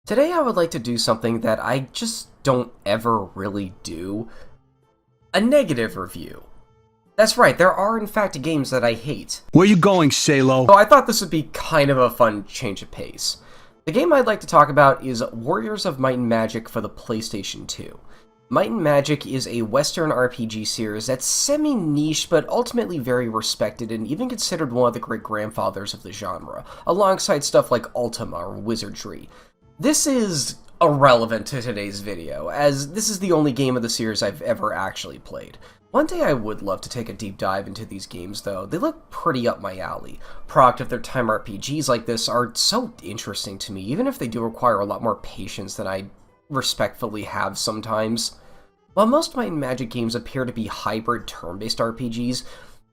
Today I would like to do something that I just don't ever really do. A negative review. That's right, there are in fact games that I hate. Where you going, Salo? So I thought this would be kind of a fun change of pace. The game I'd like to talk about is Warriors of Might and Magic for the PlayStation 2. Might and Magic is a Western RPG series that's semi-niche but ultimately very respected and even considered one of the great-grandfathers of the genre, alongside stuff like Ultima or Wizardry. This is irrelevant to today's video, as this is the only game of the series I've ever actually played. One day I would love to take a deep dive into these games, though. They look pretty up my alley. Product of their time RPGs like this are so interesting to me, even if they do require a lot more patience than I respectfully have sometimes. While most Might and Magic games appear to be hybrid turn-based RPGs,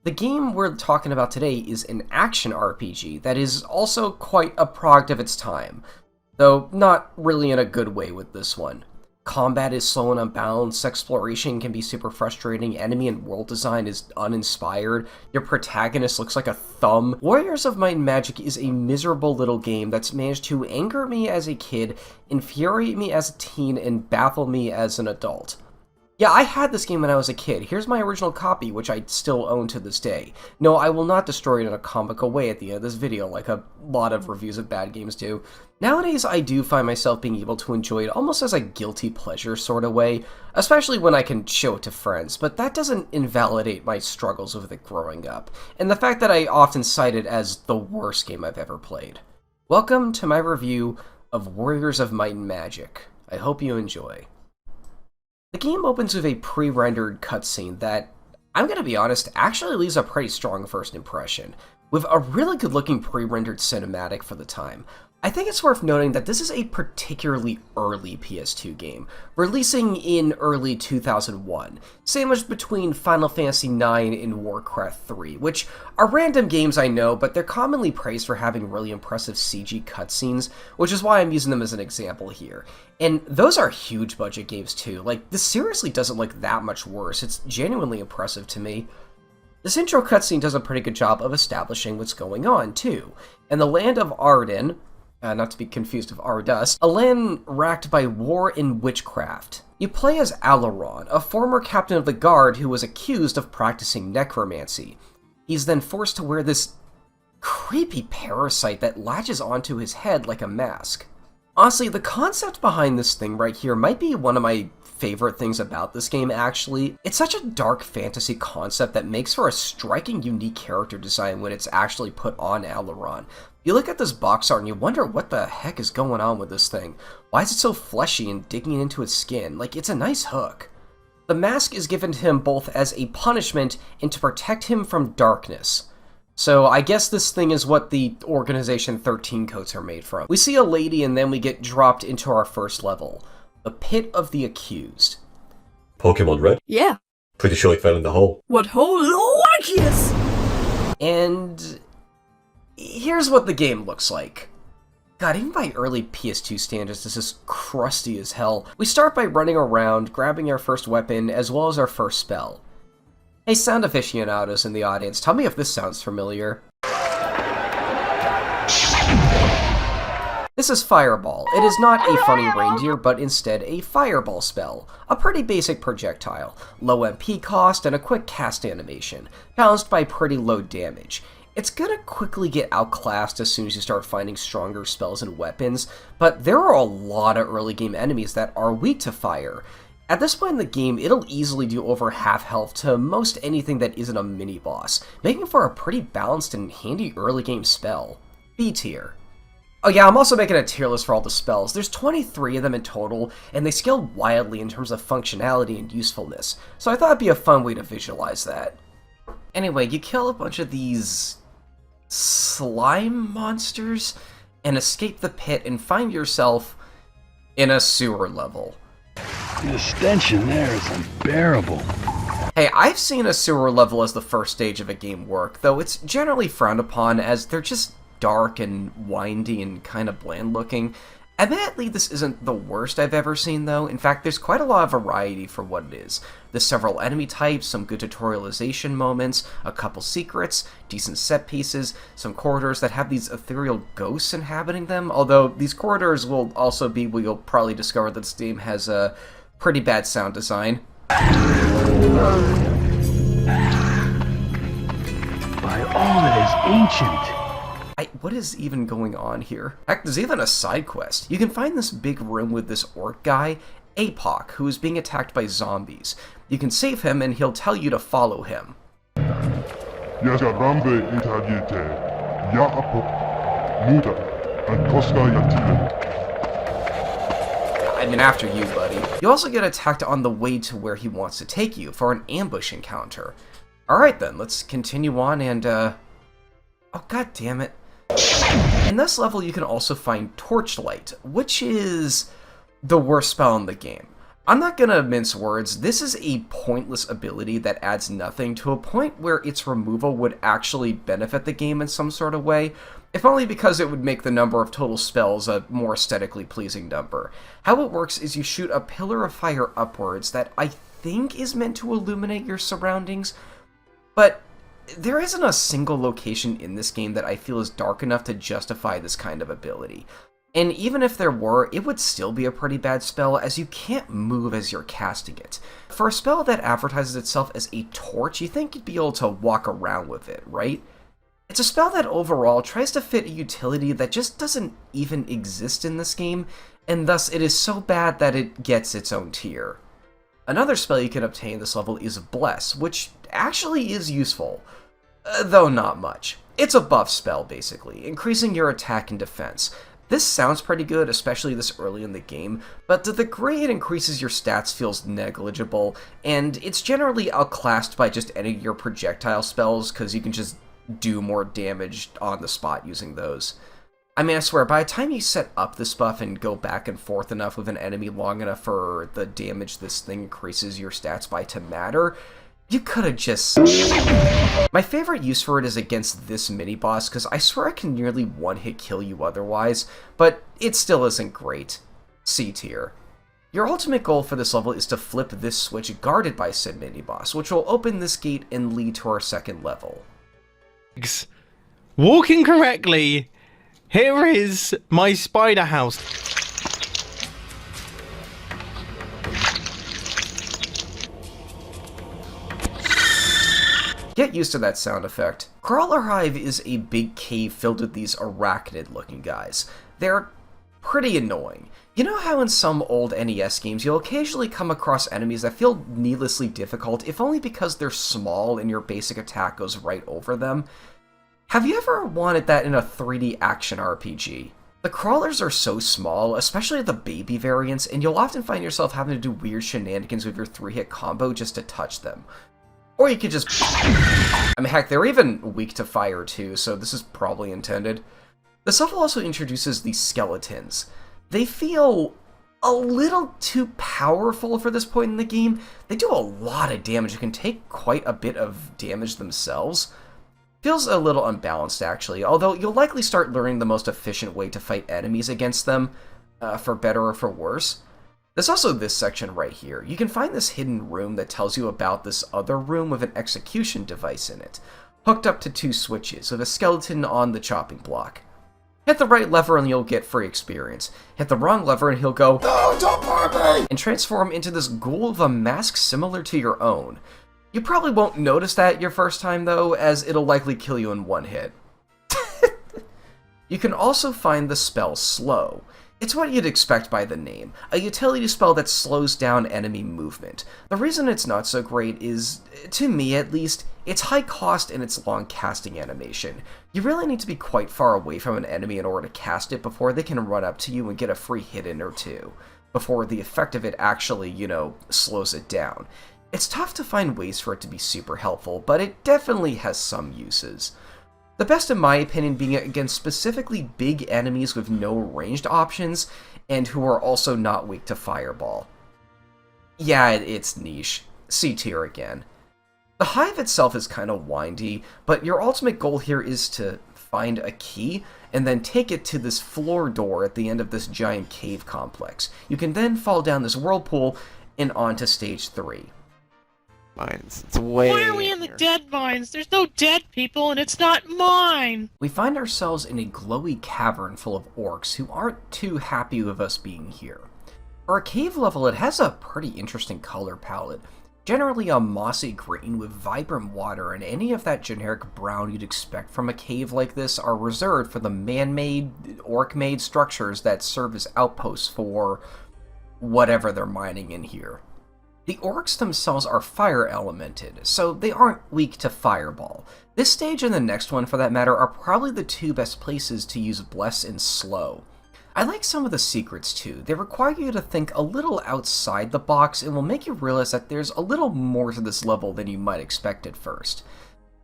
the game we're talking about today is an action RPG that is also quite a product of its time, though not really in a good way with this one. Combat is slow and unbalanced, exploration can be super frustrating, enemy and world design is uninspired, your protagonist looks like a thumb. Warriors of Might and Magic is a miserable little game that's managed to anger me as a kid, infuriate me as a teen, and baffle me as an adult. Yeah, I had this game when I was a kid. Here's my original copy, which I still own to this day. No, I will not destroy it in a comical way at the end of this video, like a lot of reviews of bad games do. Nowadays, I do find myself being able to enjoy it almost as a guilty pleasure sort of way, especially when I can show it to friends, but that doesn't invalidate my struggles with it growing up, and the fact that I often cite it as the worst game I've ever played. Welcome to my review of Warriors of Might and Magic. I hope you enjoy. The game opens with a pre-rendered cutscene that, I'm gonna be honest, actually leaves a pretty strong first impression, with a really good-looking pre-rendered cinematic for the time. I think it's worth noting that this is a particularly early PS2 game, releasing in early 2001, sandwiched between Final Fantasy IX and Warcraft 3, which are random games I know, but they're commonly praised for having really impressive CG cutscenes, which is why I'm using them as an example here. And those are huge budget games too, like this seriously doesn't look that much worse, it's genuinely impressive to me. This intro cutscene does a pretty good job of establishing what's going on too. In the land of Arden, not to be confused with Adust, a land racked by war and witchcraft. You play as Alaron, a former captain of the guard who was accused of practicing necromancy. He's then forced to wear this creepy parasite that latches onto his head like a mask. Honestly, the concept behind this thing right here might be one of my favorite things about this game, actually. It's such a dark fantasy concept that makes for a striking, unique character design when it's actually put on Alaron. You look at this box art and you wonder what the heck is going on with this thing. Why is it so fleshy and digging into its skin? Like, it's a nice hook. The mask is given to him both as a punishment and to protect him from darkness. So I guess this thing is what the Organization 13 coats are made from. We see a lady and then we get dropped into our first level. The Pit of the Accused. Pokemon Red? Yeah. Pretty sure it fell in the hole. What hole? Arceus! And here's what the game looks like. God, even by early PS2 standards, this is crusty as hell. We start by running around, grabbing our first weapon, as well as our first spell. Hey, sound aficionados in the audience, tell me if this sounds familiar. This is Fireball. It is not a funny reindeer, but instead a fireball spell. A pretty basic projectile, low MP cost, and a quick cast animation, balanced by pretty low damage. It's gonna quickly get outclassed as soon as you start finding stronger spells and weapons, but there are a lot of early game enemies that are weak to fire. At this point in the game, it'll easily do over half health to most anything that isn't a mini-boss, making for a pretty balanced and handy early game spell. B tier. Oh yeah, I'm also making a tier list for all the spells. There's 23 of them in total, and they scale wildly in terms of functionality and usefulness, so I thought it'd be a fun way to visualize that. Anyway, you kill a bunch of these slime monsters and escape the pit and find yourself in a sewer level. The stench in there is unbearable. Hey, I've seen a sewer level as the first stage of a game work, though it's generally frowned upon as they're just dark and windy and kind of bland looking. Admittedly, this isn't the worst I've ever seen, though. In fact, there's quite a lot of variety for what it is. There's several enemy types, some good tutorialization moments, a couple secrets, decent set pieces, some corridors that have these ethereal ghosts inhabiting them, although these corridors will also be where you'll probably discover that this game has a pretty bad sound design. By all that is ancient. What is even going on here? Heck, there's even a side quest. You can find this big room with this orc guy, Apoc, who is being attacked by zombies. You can save him and he'll tell you to follow him. I mean, after you, buddy. You also get attacked on the way to where he wants to take you for an ambush encounter. Alright then, let's continue on and, oh, god damn it. In this level, you can also find Torchlight, which is the worst spell in the game. I'm not gonna mince words, this is a pointless ability that adds nothing to a point where its removal would actually benefit the game in some sort of way, if only because it would make the number of total spells a more aesthetically pleasing number. How it works is you shoot a pillar of fire upwards that I think is meant to illuminate your surroundings, but there isn't a single location in this game that I feel is dark enough to justify this kind of ability. And even if there were, it would still be a pretty bad spell, as you can't move as you're casting it. For a spell that advertises itself as a torch, you think you'd be able to walk around with it, right? It's a spell that overall tries to fit a utility that just doesn't even exist in this game, and thus it is so bad that it gets its own tier. Another spell you can obtain this level is Bless, which actually is useful, though not much. It's a buff spell, basically, increasing your attack and defense. This sounds pretty good, especially this early in the game, but the degree it increases your stats feels negligible, and it's generally outclassed by just any of your projectile spells, because you can just do more damage on the spot using those. I mean, I swear, by the time you set up this buff and go back and forth enough with an enemy long enough for the damage this thing increases your stats by to matter, you could have just... My favorite use for it is against this mini-boss, because I swear I can nearly one-hit kill you otherwise, but it still isn't great. C tier. Your ultimate goal for this level is to flip this switch guarded by said mini-boss, which will open this gate and lead to our second level. Walking correctly, here is my spider house. Get used to that sound effect. Crawler Hive is a big cave filled with these arachnid-looking guys. They're pretty annoying. You know how in some old NES games you'll occasionally come across enemies that feel needlessly difficult, if only because they're small and your basic attack goes right over them? Have you ever wanted that in a 3D action RPG? The crawlers are so small, especially the baby variants, and you'll often find yourself having to do weird shenanigans with your 3-hit combo just to touch them. Or you could just... I mean, heck, they're even weak to fire too, so this is probably intended. This level also introduces the skeletons. They feel a little too powerful for this point in the game. They do a lot of damage and can take quite a bit of damage themselves. Feels a little unbalanced, actually, although you'll likely start learning the most efficient way to fight enemies against them, for better or for worse. There's also this section right here. You can find this hidden room that tells you about this other room with an execution device in it, hooked up to 2 switches with a skeleton on the chopping block. Hit the right lever and you'll get free experience. Hit the wrong lever and he'll go, "No, don't hurt me!" and transform into this ghoul with a mask similar to your own. You probably won't notice that your first time though, as it'll likely kill you in one hit. You can also find the spell Slow. It's what you'd expect by the name, a utility spell that slows down enemy movement. The reason it's not so great is, to me at least, it's high cost and its long casting animation. You really need to be quite far away from an enemy in order to cast it before they can run up to you and get a free hit in or two, before the effect of it actually, slows it down. It's tough to find ways for it to be super helpful, but it definitely has some uses. The best in my opinion being against specifically big enemies with no ranged options, and who are also not weak to fireball. Yeah, it's niche. C tier again. The Hive itself is kind of windy, but your ultimate goal here is to find a key, and then take it to this floor door at the end of this giant cave complex. You can then fall down this whirlpool and onto stage 3. Mines. It's way. Why are we in the dead mines? There's no dead people, and it's not mine! We find ourselves in a glowy cavern full of orcs who aren't too happy with us being here. For a cave level, it has a pretty interesting color palette. Generally a mossy green with vibrant water, and any of that generic brown you'd expect from a cave like this are reserved for the man-made, orc-made structures that serve as outposts for whatever they're mining in here. The orcs themselves are fire elemented, so they aren't weak to fireball. This stage and the next one, for that matter, are probably the two best places to use Bless and Slow. I like some of the secrets too. They require you to think a little outside the box and will make you realize that there's a little more to this level than you might expect at first.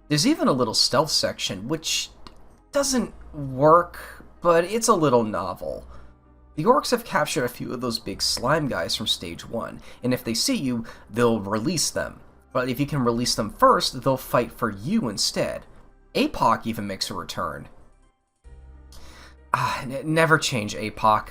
There's even a little stealth section, which doesn't work, but it's a little novel. The orcs have captured a few of those big slime guys from stage 1, and if they see you, they'll release them. But if you can release them first, they'll fight for you instead. APOC even makes a return. Never change APOC.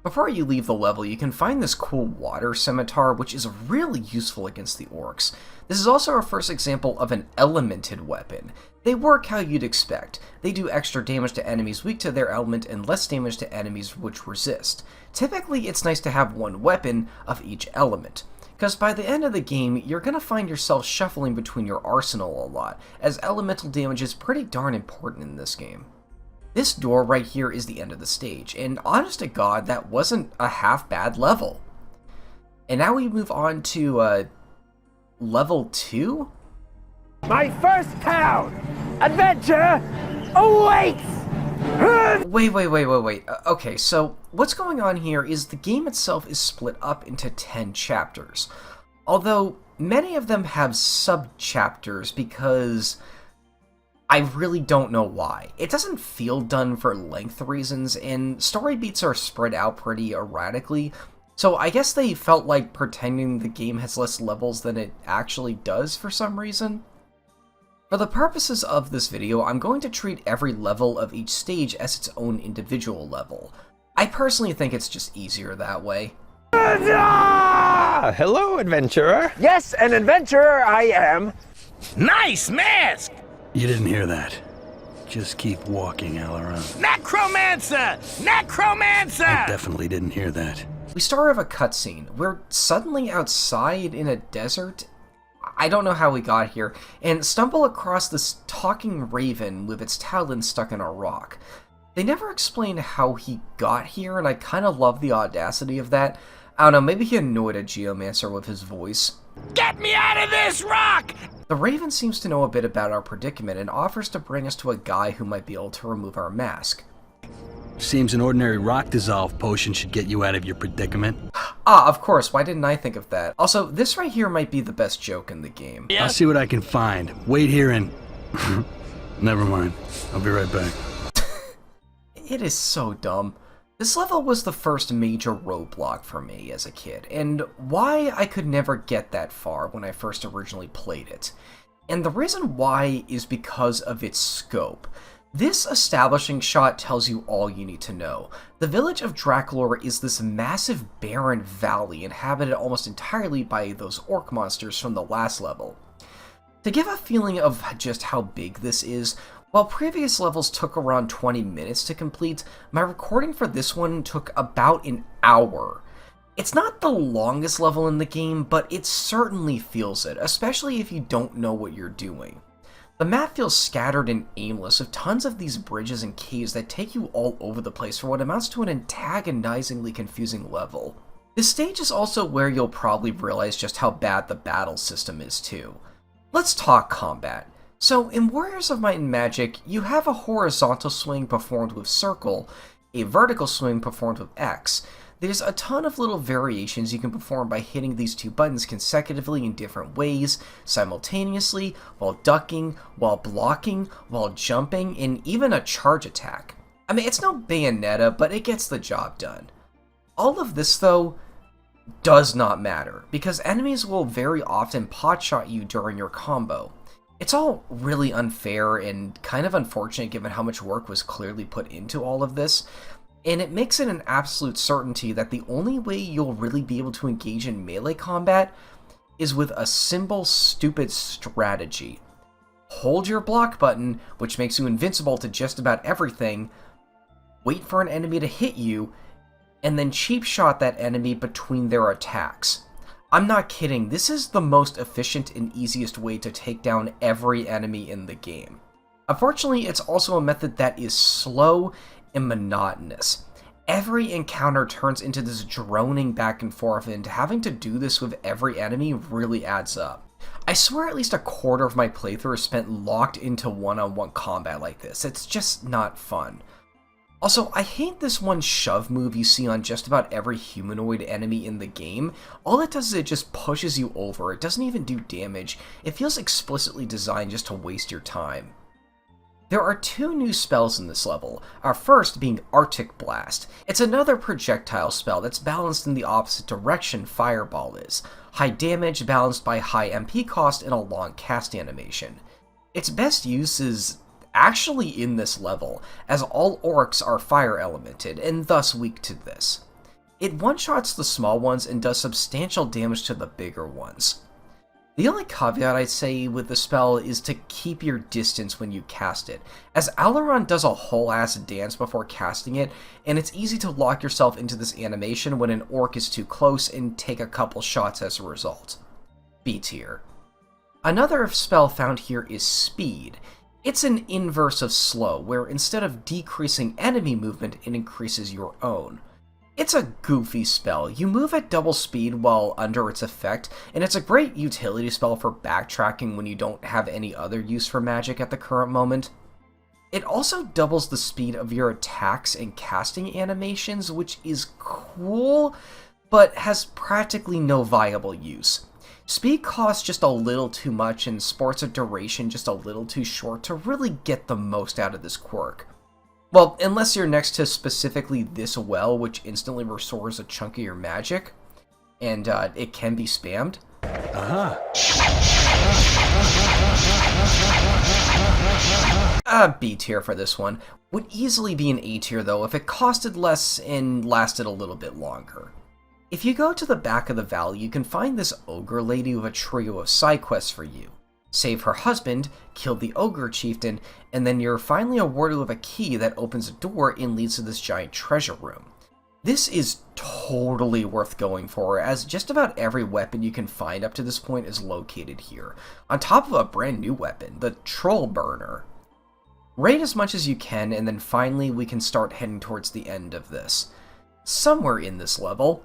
Before you leave the level, you can find this cool water scimitar, which is really useful against the orcs. This is also our first example of an elemented weapon. They work how you'd expect. They do extra damage to enemies weak to their element and less damage to enemies which resist. Typically, it's nice to have one weapon of each element, because by the end of the game, you're going to find yourself shuffling between your arsenal a lot, as elemental damage is pretty darn important in this game. This door right here is the end of the stage, and honest to God, that wasn't a half-bad level. And now we move on to, level 2? My first town! Adventure awaits! Wait. Okay, so what's going on here is the game itself is split up into 10 chapters. Although, many of them have sub-chapters because I really don't know why. It doesn't feel done for length reasons, and story beats are spread out pretty erratically, so I guess they felt like pretending the game has less levels than it actually does for some reason. For the purposes of this video, I'm going to treat every level of each stage as its own individual level. I personally think it's just easier that way. Hello, adventurer. Yes, an adventurer I am. Nice mask! You didn't hear that. Just keep walking, Alaran. Necromancer! Necromancer! I definitely didn't hear that. We start with a cutscene. We're suddenly outside in a desert. I don't know how we got here, and stumble across this talking raven with its talons stuck in a rock. They never explain how he got here, and I kind of love the audacity of that. I don't know, maybe he annoyed a geomancer with his voice. Get me out of this rock! The raven seems to know a bit about our predicament and offers to bring us to a guy who might be able to remove our mask. Seems an ordinary rock dissolve potion should get you out of your predicament. Ah, of course, why didn't I think of that? Also, this right here might be the best joke in the game. I'll see what I can find. Wait here and... Never mind. I'll be right back. It is so dumb. This level was the first major roadblock for me as a kid, and why I could never get that far when I first originally played it. And the reason why is because of its scope. This establishing shot tells you all you need to know. The village of Draklor is this massive barren valley inhabited almost entirely by those orc monsters from the last level. To give a feeling of just how big this is, while previous levels took around 20 minutes to complete, my recording for this one took about an hour. It's not the longest level in the game, but it certainly feels it, especially if you don't know what you're doing. The map feels scattered and aimless, with tons of these bridges and caves that take you all over the place for what amounts to an antagonizingly confusing level. This stage is also where you'll probably realize just how bad the battle system is too. Let's talk combat. So, in Warriors of Might and Magic, you have a horizontal swing performed with circle, a vertical swing performed with X. There's a ton of little variations you can perform by hitting these two buttons consecutively in different ways, simultaneously, while ducking, while blocking, while jumping, and even a charge attack. I mean, it's no Bayonetta, but it gets the job done. All of this, though, does not matter, because enemies will very often potshot you during your combo. It's all really unfair and kind of unfortunate given how much work was clearly put into all of this, and it makes it an absolute certainty that the only way you'll really be able to engage in melee combat is with a simple, stupid strategy. Hold your block button, which makes you invincible to just about everything, wait for an enemy to hit you, and then cheap shot that enemy between their attacks. I'm not kidding, this is the most efficient and easiest way to take down every enemy in the game. Unfortunately, it's also a method that is slow and monotonous. Every encounter turns into this droning back and forth, and having to do this with every enemy really adds up. I swear at least a quarter of my playthrough is spent locked into one-on-one combat like this. It's just not fun. Also, I hate this one shove move you see on just about every humanoid enemy in the game. All it does is it just pushes you over. It doesn't even do damage. It feels explicitly designed just to waste your time. There are 2 new spells in this level, our first being Arctic Blast. It's another projectile spell that's balanced in the opposite direction Fireball is. High damage balanced by high MP cost and a long cast animation. Its best use is actually in this level, as all orcs are fire elemented, and thus weak to this. It one-shots the small ones and does substantial damage to the bigger ones. The only caveat I'd say with the spell is to keep your distance when you cast it, as Alaron does a whole ass dance before casting it, and it's easy to lock yourself into this animation when an orc is too close and take a couple shots as a result. B tier. Another spell found here is Speed. It's an inverse of slow, where instead of decreasing enemy movement, it increases your own. It's a goofy spell. You move at double speed while under its effect, and it's a great utility spell for backtracking when you don't have any other use for magic at the current moment. It also doubles the speed of your attacks and casting animations, which is cool, but has practically no viable use. Speed costs just a little too much, and sports a duration just a little too short to really get the most out of this quirk. Well, unless you're next to specifically this well, which instantly restores a chunk of your magic, and it can be spammed. B tier for this one. Would easily be an A tier though if it costed less and lasted a little bit longer. If you go to the back of the valley, you can find this ogre lady with a trio of side quests for you. Save her husband, kill the ogre chieftain, and then you're finally awarded with a key that opens a door and leads to this giant treasure room. This is totally worth going for, as just about every weapon you can find up to this point is located here, on top of a brand new weapon, the Troll Burner. Raid as much as you can, and then finally we can start heading towards the end of this. Somewhere in this level,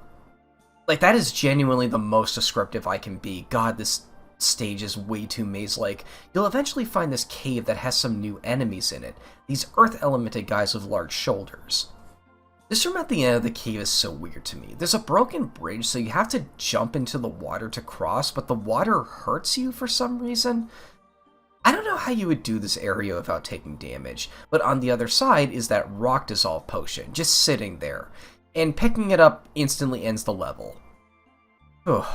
like, that is genuinely the most descriptive I can be. God, this stage is way too maze-like. You'll eventually find this cave that has some new enemies in it, these earth-elemented guys with large shoulders. This room at the end of the cave is so weird to me. There's a broken bridge, so you have to jump into the water to cross, but the water hurts you for some reason. I don't know how you would do this area without taking damage, but on the other side is that rock dissolve potion, just sitting there, and picking it up instantly ends the level. Ugh.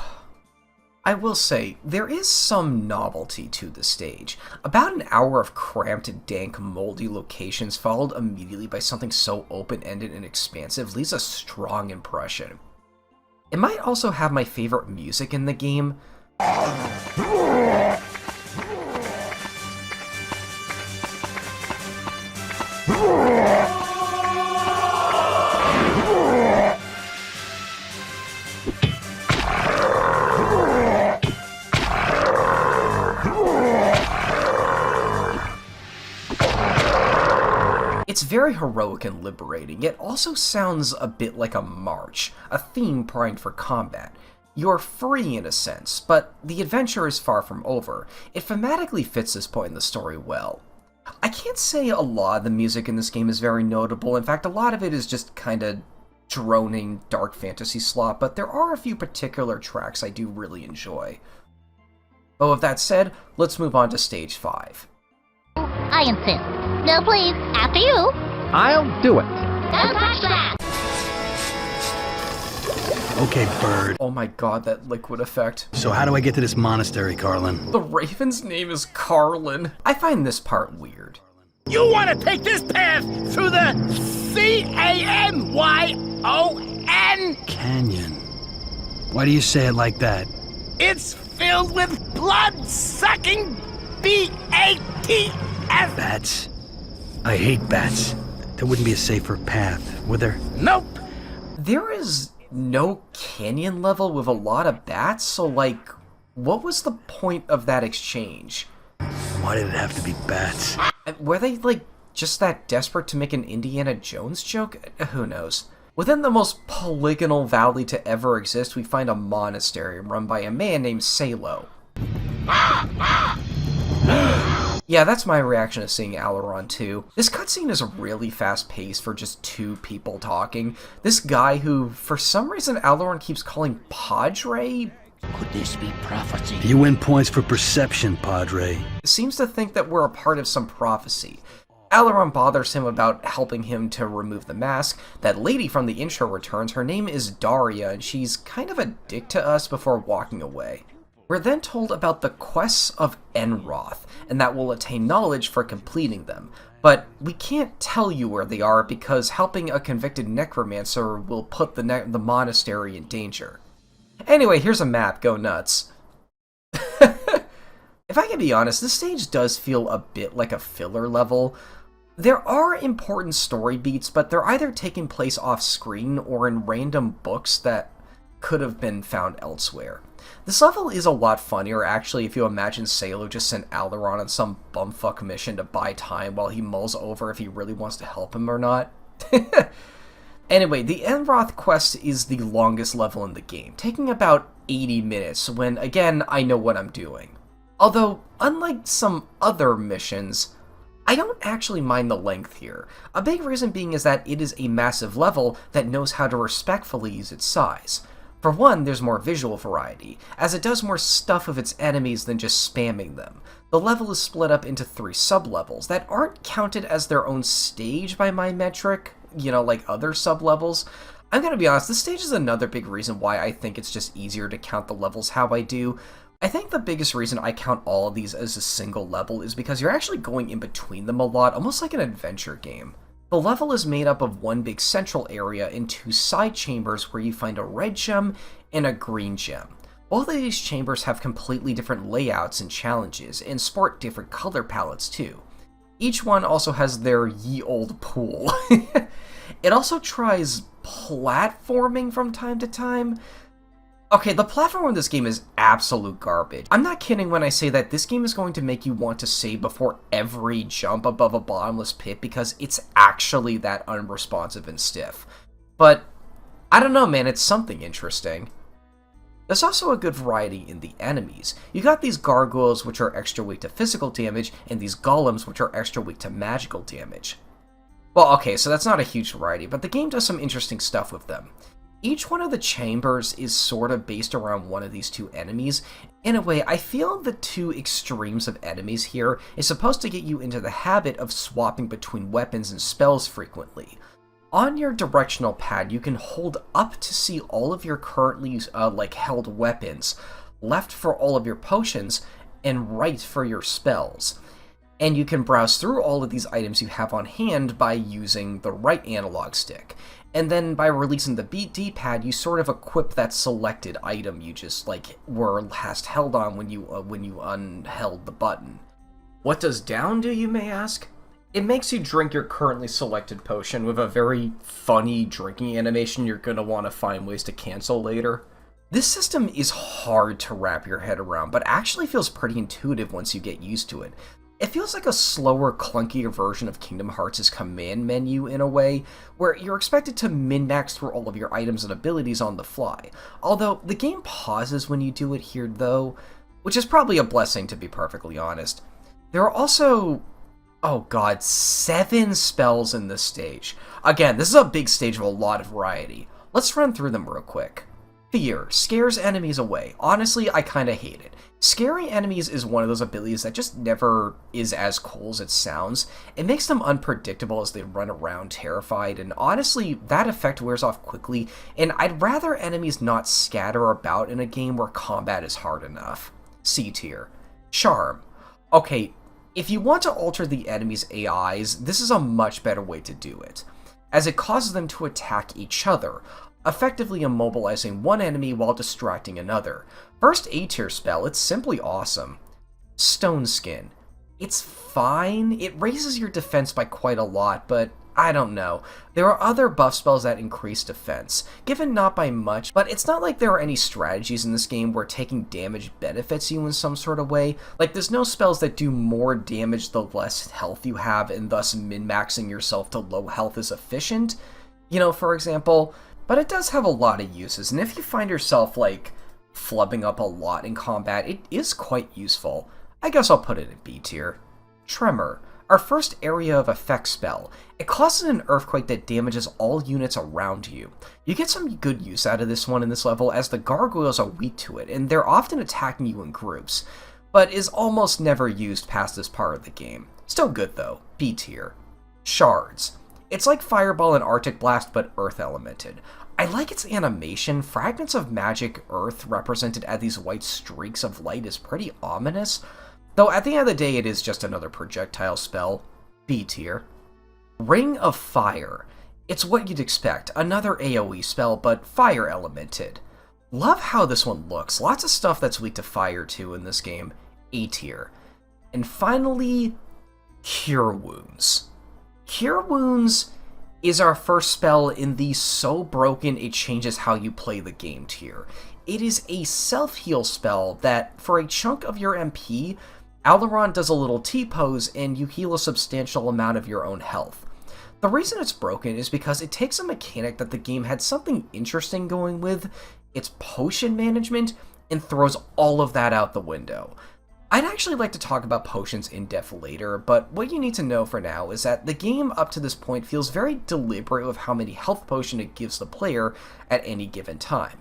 I will say, there is some novelty to the stage. About an hour of cramped, dank, moldy locations followed immediately by something so open-ended and expansive leaves a strong impression. It might also have my favorite music in the game. It's very heroic and liberating. It also sounds a bit like a march, a theme primed for combat. You're free in a sense, but the adventure is far from over. It thematically fits this point in the story well. I can't say a lot of the music in this game is very notable. In fact, a lot of it is just kinda droning dark fantasy slop, but there are a few particular tracks I do really enjoy. But with that said, let's move on to stage 5. I insist. No, please. After you. I'll do it. Don't touch that. Okay, bird. Oh my god, that liquid effect. So how do I get to this monastery, Carlin? The raven's name is Carlin. I find this part weird. You want to take this path through the Canyon? Canyon. Why do you say it like that? It's filled with blood-sucking B-A-T-S. Bats? I hate bats. There wouldn't be a safer path, would there? Nope. There is no canyon level with a lot of bats, so like, what was the point of that exchange? Why did it have to be bats? Were they, like, just that desperate to make an Indiana Jones joke? Who knows? Within the most polygonal valley to ever exist, we find a monastery run by a man named Salo. Yeah, that's my reaction to seeing Alaron 2. This cutscene is really fast-paced for just two people talking. This guy who, for some reason, Alaron keeps calling Padre. Could this be prophecy? You win points for perception, Padre. Seems to think that we're a part of some prophecy. Alaron bothers him about helping him to remove the mask. That lady from the intro returns. Her name is Daria, and she's kind of a dick to us before walking away. We're then told about the quests of Enroth, and that we'll attain knowledge for completing them. But we can't tell you where they are because helping a convicted necromancer will put the monastery in danger. Anyway, here's a map. Go nuts. If I can be honest, this stage does feel a bit like a filler level. There are important story beats, but they're either taking place off-screen or in random books that could have been found elsewhere. This level is a lot funnier, actually, if you imagine Salo just sent Alaron on some bumfuck mission to buy time while he mulls over if he really wants to help him or not. Anyway, the Enroth Quest is the longest level in the game, taking about 80 minutes when, again, I know what I'm doing. Although, unlike some other missions, I don't actually mind the length here. A big reason being is that it is a massive level that knows how to respectfully use its size. For one, there's more visual variety, as it does more stuff with its enemies than just spamming them. The level is split up into 3 sub-levels that aren't counted as their own stage by my metric, like other sub-levels. I'm gonna be honest, this stage is another big reason why I think it's just easier to count the levels how I do. I think the biggest reason I count all of these as a single level is because you're actually going in between them a lot, almost like an adventure game. The level is made up of one big central area and 2 side chambers where you find a red gem and a green gem. Both of these chambers have completely different layouts and challenges, and sport different color palettes too. Each one also has their ye olde pool. It also tries platforming from time to time. Okay, the platform in this game is absolute garbage. I'm not kidding when I say that this game is going to make you want to save before every jump above a bottomless pit because it's actually that unresponsive and stiff. But, I don't know man, it's something interesting. There's also a good variety in the enemies. You got these gargoyles which are extra weak to physical damage, and these golems which are extra weak to magical damage. Well, okay, so that's not a huge variety, but the game does some interesting stuff with them. Each one of the chambers is sort of based around one of these 2 enemies. In a way, I feel the 2 extremes of enemies here is supposed to get you into the habit of swapping between weapons and spells frequently. On your directional pad, you can hold up to see all of your currently held weapons, left for all of your potions, and right for your spells. And you can browse through all of these items you have on hand by using the right analog stick. And then by releasing the D-pad, you sort of equip that selected item you just were last held on when you unheld the button. What does down do, you may ask? It makes you drink your currently selected potion with a very funny drinking animation you're gonna want to find ways to cancel later. This system is hard to wrap your head around, but actually feels pretty intuitive once you get used to it. It feels like a slower, clunkier version of Kingdom Hearts' command menu in a way, where you're expected to min-max through all of your items and abilities on the fly. Although, the game pauses when you do it here though, which is probably a blessing to be perfectly honest. There are also, oh god, 7 spells in this stage. Again, this is a big stage with a lot of variety. Let's run through them real quick. Fear scares enemies away. Honestly, I kinda hate it. Scary enemies is one of those abilities that just never is as cool as it sounds. It makes them unpredictable as they run around terrified, and honestly, that effect wears off quickly, and I'd rather enemies not scatter about in a game where combat is hard enough. C tier. Charm. Okay, if you want to alter the enemy's AIs, this is a much better way to do it, as it causes them to attack each other, effectively immobilizing one enemy while distracting another. First A tier spell, it's simply awesome. Stone Skin. It's fine, it raises your defense by quite a lot, but I don't know. There are other buff spells that increase defense, given not by much, but it's not like there are any strategies in this game where taking damage benefits you in some sort of way. Like, there's no spells that do more damage the less health you have, and thus min-maxing yourself to low health is efficient, you know, for example. But it does have a lot of uses, and if you find yourself, like, flubbing up a lot in combat, it is quite useful. I guess I'll put it in B tier. Tremor. Our first area of effect spell. It causes an earthquake that damages all units around you. You get some good use out of this one in this level, as the gargoyles are weak to it, and they're often attacking you in groups, but is almost never used past this part of the game. Still good though. B tier. Shards. It's like Fireball and Arctic Blast, but Earth elemented. I like its animation. Fragments of magic Earth represented as these white streaks of light is pretty ominous, though at the end of the day it is just another projectile spell. B tier. Ring of Fire. It's what you'd expect, another AoE spell, but fire elemented. Love how this one looks. Lots of stuff that's weak to fire too in this game. A tier. And finally, Cure Wounds. Cure Wounds is our first spell in the so broken it changes how you play the game tier. It is a self-heal spell that, for a chunk of your MP, Aileron does a little T-pose and you heal a substantial amount of your own health. The reason it's broken is because it takes a mechanic that the game had something interesting going with, its potion management, and throws all of that out the window. I'd actually like to talk about potions in depth later, but what you need to know for now is that the game up to this point feels very deliberate with how many health potion it gives the player at any given time.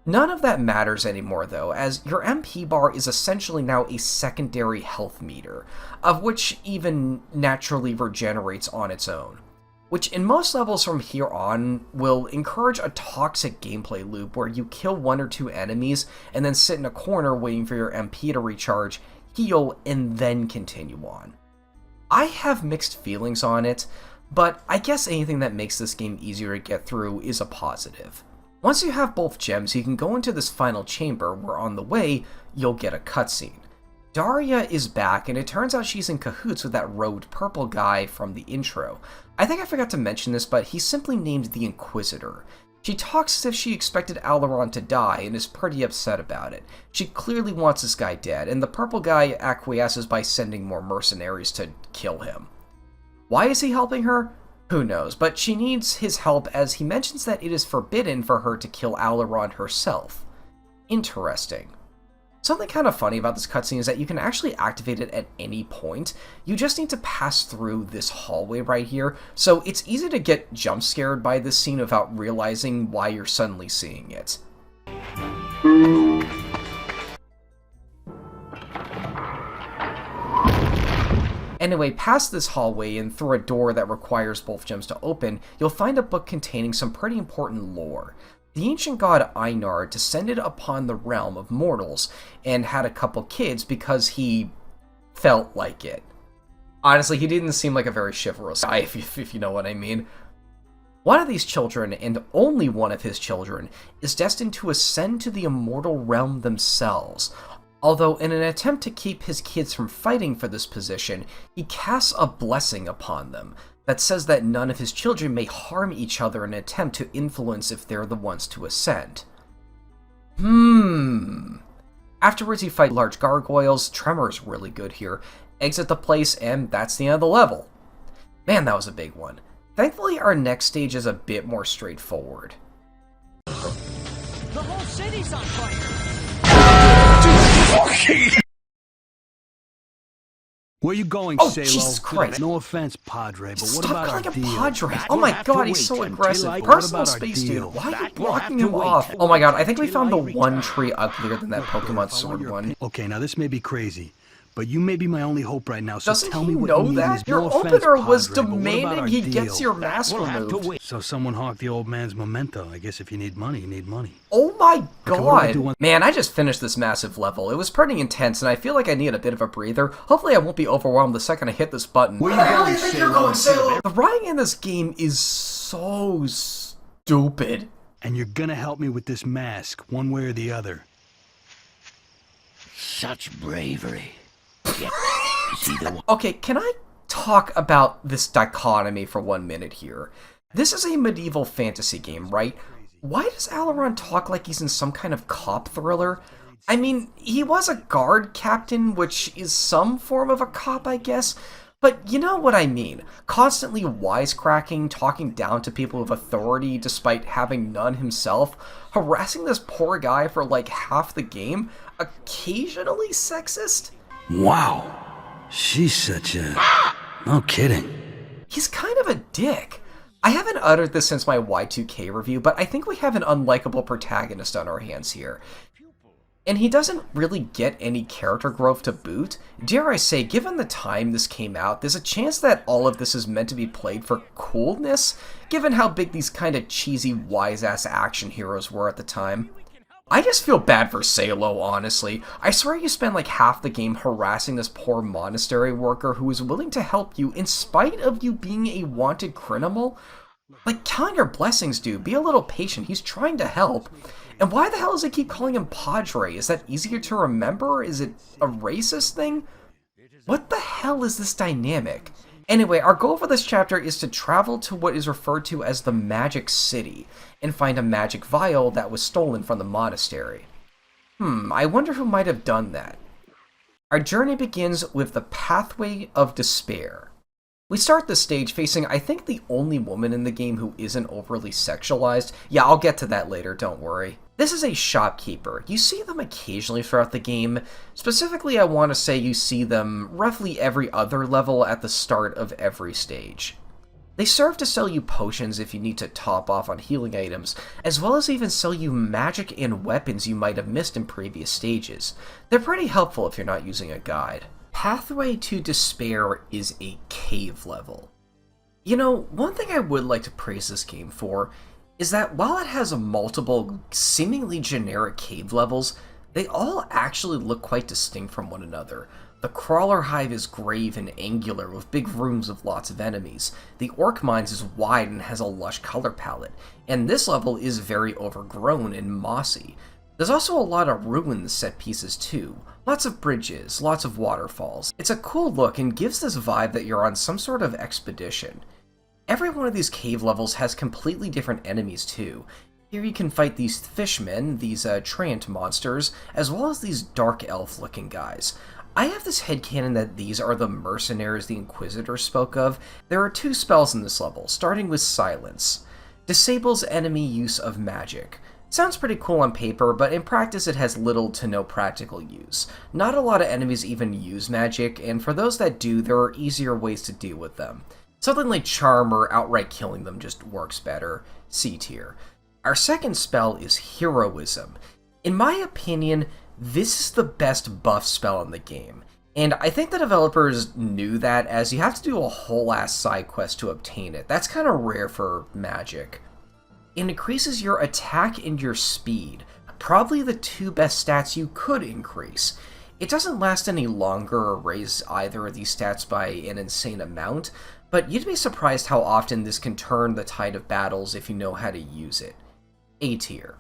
None of that matters anymore though, as your MP bar is essentially now a secondary health meter, of which even naturally regenerates on its own, which in most levels from here on will encourage a toxic gameplay loop where you kill one or two enemies and then sit in a corner waiting for your MP to recharge, heal, and then continue on. I have mixed feelings on it, but I guess anything that makes this game easier to get through is a positive. Once you have both gems, you can go into this final chamber where on the way, you'll get a cutscene. Daria is back, and it turns out she's in cahoots with that robed purple guy from the intro. I think I forgot to mention this, but he's simply named the Inquisitor. She talks as if she expected Aileron to die and is pretty upset about it. She clearly wants this guy dead, and the purple guy acquiesces by sending more mercenaries to kill him. Why is he helping her? Who knows, but she needs his help as he mentions that it is forbidden for her to kill Aileron herself. Interesting. Something kind of funny about this cutscene is that you can actually activate it at any point. You just need to pass through this hallway right here, so it's easy to get jump scared by this scene without realizing why you're suddenly seeing it. Anyway, past this hallway and through a door that requires both gems to open, you'll find a book containing some pretty important lore. The ancient god Einar descended upon the realm of mortals and had a couple kids because he felt like it. Honestly, he didn't seem like a very chivalrous guy, if you know what I mean. One of these children, and only one of his children, is destined to ascend to the immortal realm themselves. Although in an attempt to keep his kids from fighting for this position, he casts a blessing upon them that says that none of his children may harm each other in an attempt to influence if they're the ones to ascend. Afterwards you fight large gargoyles, Tremor's really good here, exit the place, and that's the end of the level. Man, that was a big one. Thankfully our next stage is a bit more straightforward. The whole city's on fire! Where you going, Oh, Salo? Jesus Christ. No offense, Padre, but what Stop about our calling him deal? Padre. Oh We'll my have to god, he's wait so until aggressive. I- What Personal about our space deal? dude. Why are you That will have blocking to him wait off? Oh my god, I think we until found the I one return. tree uglier than that Pokemon Sword one. Okay, now this may be crazy, but you may be my only hope right now, so Doesn't tell he me what know you need that? is Your no offense, opener was Padre, but what about demanding our he deal? gets your mask We'll have to removed. wait. So someone hawked the old man's memento. I guess if you need money, you need money. Oh my Okay, what do I do god. when- Man, I just finished this massive level. It was pretty intense, and I feel like I need a bit of a breather. Hopefully I won't be overwhelmed the second I hit this button. Where you going, Salo? The writing in this game is so stupid. And you're gonna help me with this mask, one way or the other. Such bravery. Yet, is he the one? Okay, can I talk about this dichotomy for 1 minute here? This is a medieval fantasy game, right? Why does Alaron talk like he's in some kind of cop thriller? I mean, he was a guard captain, which is some form of a cop, I guess, but you know what I mean. Constantly wisecracking, talking down to people of authority despite having none himself, harassing this poor guy for like half the game, occasionally sexist? Wow. She's such a... No kidding. He's kind of a dick. I haven't uttered this since my Y2K review, but I think we have an unlikable protagonist on our hands here. And he doesn't really get any character growth to boot. Dare I say, given the time this came out, there's a chance that all of this is meant to be played for coolness, given how big these kind of cheesy, wise-ass action heroes were at the time. I just feel bad for Salo, honestly. I swear you spend like half the game harassing this poor monastery worker who is willing to help you in spite of you being a wanted criminal. Like, count your blessings, dude. Be a little patient. He's trying to help. And why the hell does he keep calling him Padre? Is that easier to remember? Is it a racist thing? What the hell is this dynamic? Anyway, our goal for this chapter is to travel to what is referred to as the Magic City, and find a magic vial that was stolen from the monastery. I wonder who might have done that. Our journey begins with the Pathway of Despair. We start this stage facing, I think, the only woman in the game who isn't overly sexualized. Yeah, I'll get to that later, don't worry. This is a shopkeeper. You see them occasionally throughout the game. Specifically, I want to say you see them roughly every other level at the start of every stage. They serve to sell you potions if you need to top off on healing items, as well as even sell you magic and weapons you might have missed in previous stages. They're pretty helpful if you're not using a guide. Pathway to Despair is a cave level. You know, one thing I would like to praise this game for is that while it has multiple, seemingly generic cave levels, they all actually look quite distinct from one another. The Crawler Hive is grave and angular with big rooms with lots of enemies. The Orc Mines is wide and has a lush color palette, and this level is very overgrown and mossy. There's also a lot of ruins set pieces too. Lots of bridges, lots of waterfalls. It's a cool look and gives this vibe that you're on some sort of expedition. Every one of these cave levels has completely different enemies too. Here you can fight these fishmen, these treant monsters, as well as these dark elf looking guys. I have this headcanon that these are the mercenaries the Inquisitor spoke of. There are 2 spells in this level, starting with Silence. Disables enemy use of magic. Sounds pretty cool on paper, but in practice it has little to no practical use. Not a lot of enemies even use magic, and for those that do, there are easier ways to deal with them. Something like Charm or outright killing them just works better. C tier. Our second spell is Heroism. In my opinion, this is the best buff spell in the game, and I think the developers knew that, as you have to do a whole ass side quest to obtain it. That's kind of rare for magic. It increases your attack and your speed, probably the 2 best stats you could increase. It doesn't last any longer or raise either of these stats by an insane amount, but you'd be surprised how often this can turn the tide of battles if you know how to use it. A tier.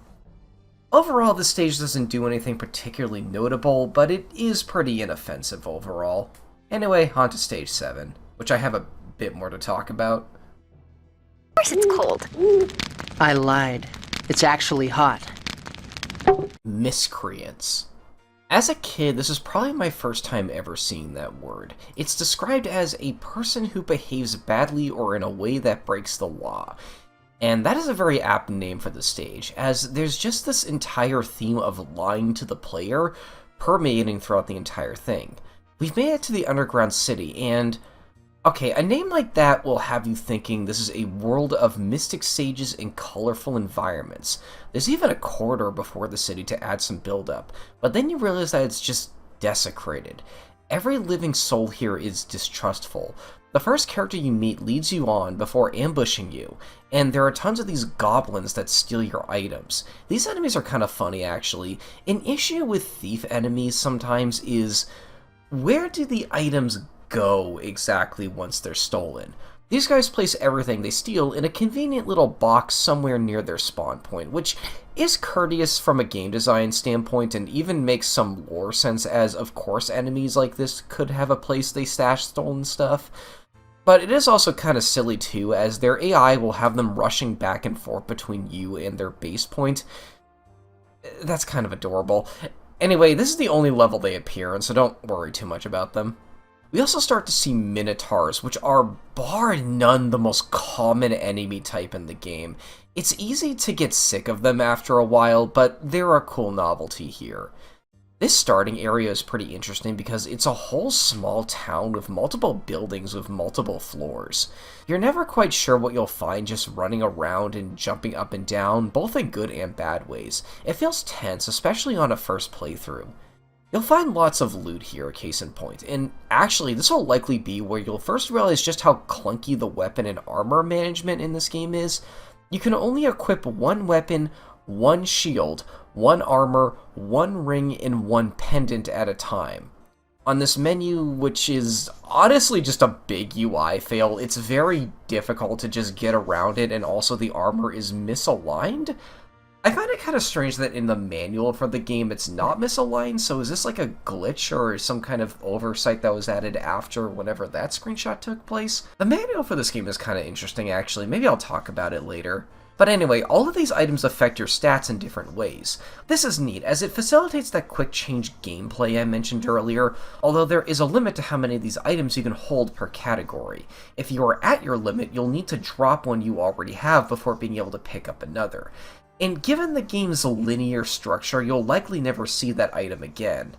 Overall, this stage doesn't do anything particularly notable, but it is pretty inoffensive overall. Anyway, on to stage 7, which I have a bit more to talk about. Of course it's cold. I lied. It's actually hot. Miscreants. As a kid, this is probably my first time ever seeing that word. It's described as a person who behaves badly or in a way that breaks the law. And that is a very apt name for the stage, as there's just this entire theme of lying to the player permeating throughout the entire thing. We've made it to the underground city, and okay, a name like that will have you thinking this is a world of mystic sages and colorful environments. There's even a corridor before the city to add some build-up, but then you realize that it's just desecrated. Every living soul here is distrustful. The first character you meet leads you on before ambushing you, and there are tons of these goblins that steal your items. These enemies are kind of funny, actually. An issue with thief enemies sometimes is, where do the items go exactly once they're stolen? These guys place everything they steal in a convenient little box somewhere near their spawn point, which is courteous from a game design standpoint and even makes some lore sense, as of course enemies like this could have a place they stash stolen stuff. But it is also kind of silly too, as their AI will have them rushing back and forth between you and their base point. That's kind of adorable. Anyway, this is the only level they appear in, so don't worry too much about them. We also start to see Minotaurs, which are bar none the most common enemy type in the game. It's easy to get sick of them after a while, but they're a cool novelty here. This starting area is pretty interesting because it's a whole small town with multiple buildings with multiple floors. You're never quite sure what you'll find just running around and jumping up and down, both in good and bad ways. It feels tense, especially on a first playthrough. You'll find lots of loot here, case in point, and actually this will likely be where you'll first realize just how clunky the weapon and armor management in this game is. You can only equip one weapon, one shield, one armor, one ring, and one pendant at a time. On this menu, which is honestly just a big UI fail, it's very difficult to just get around it, and also the armor is misaligned. I find it kind of strange that in the manual for the game it's not misaligned, so is this like a glitch or some kind of oversight that was added after whenever that screenshot took place? The manual for this game is kind of interesting actually, maybe I'll talk about it later. But anyway, all of these items affect your stats in different ways. This is neat, as it facilitates that quick change gameplay I mentioned earlier, although there is a limit to how many of these items you can hold per category. If you are at your limit, you'll need to drop one you already have before being able to pick up another. And given the game's linear structure, you'll likely never see that item again.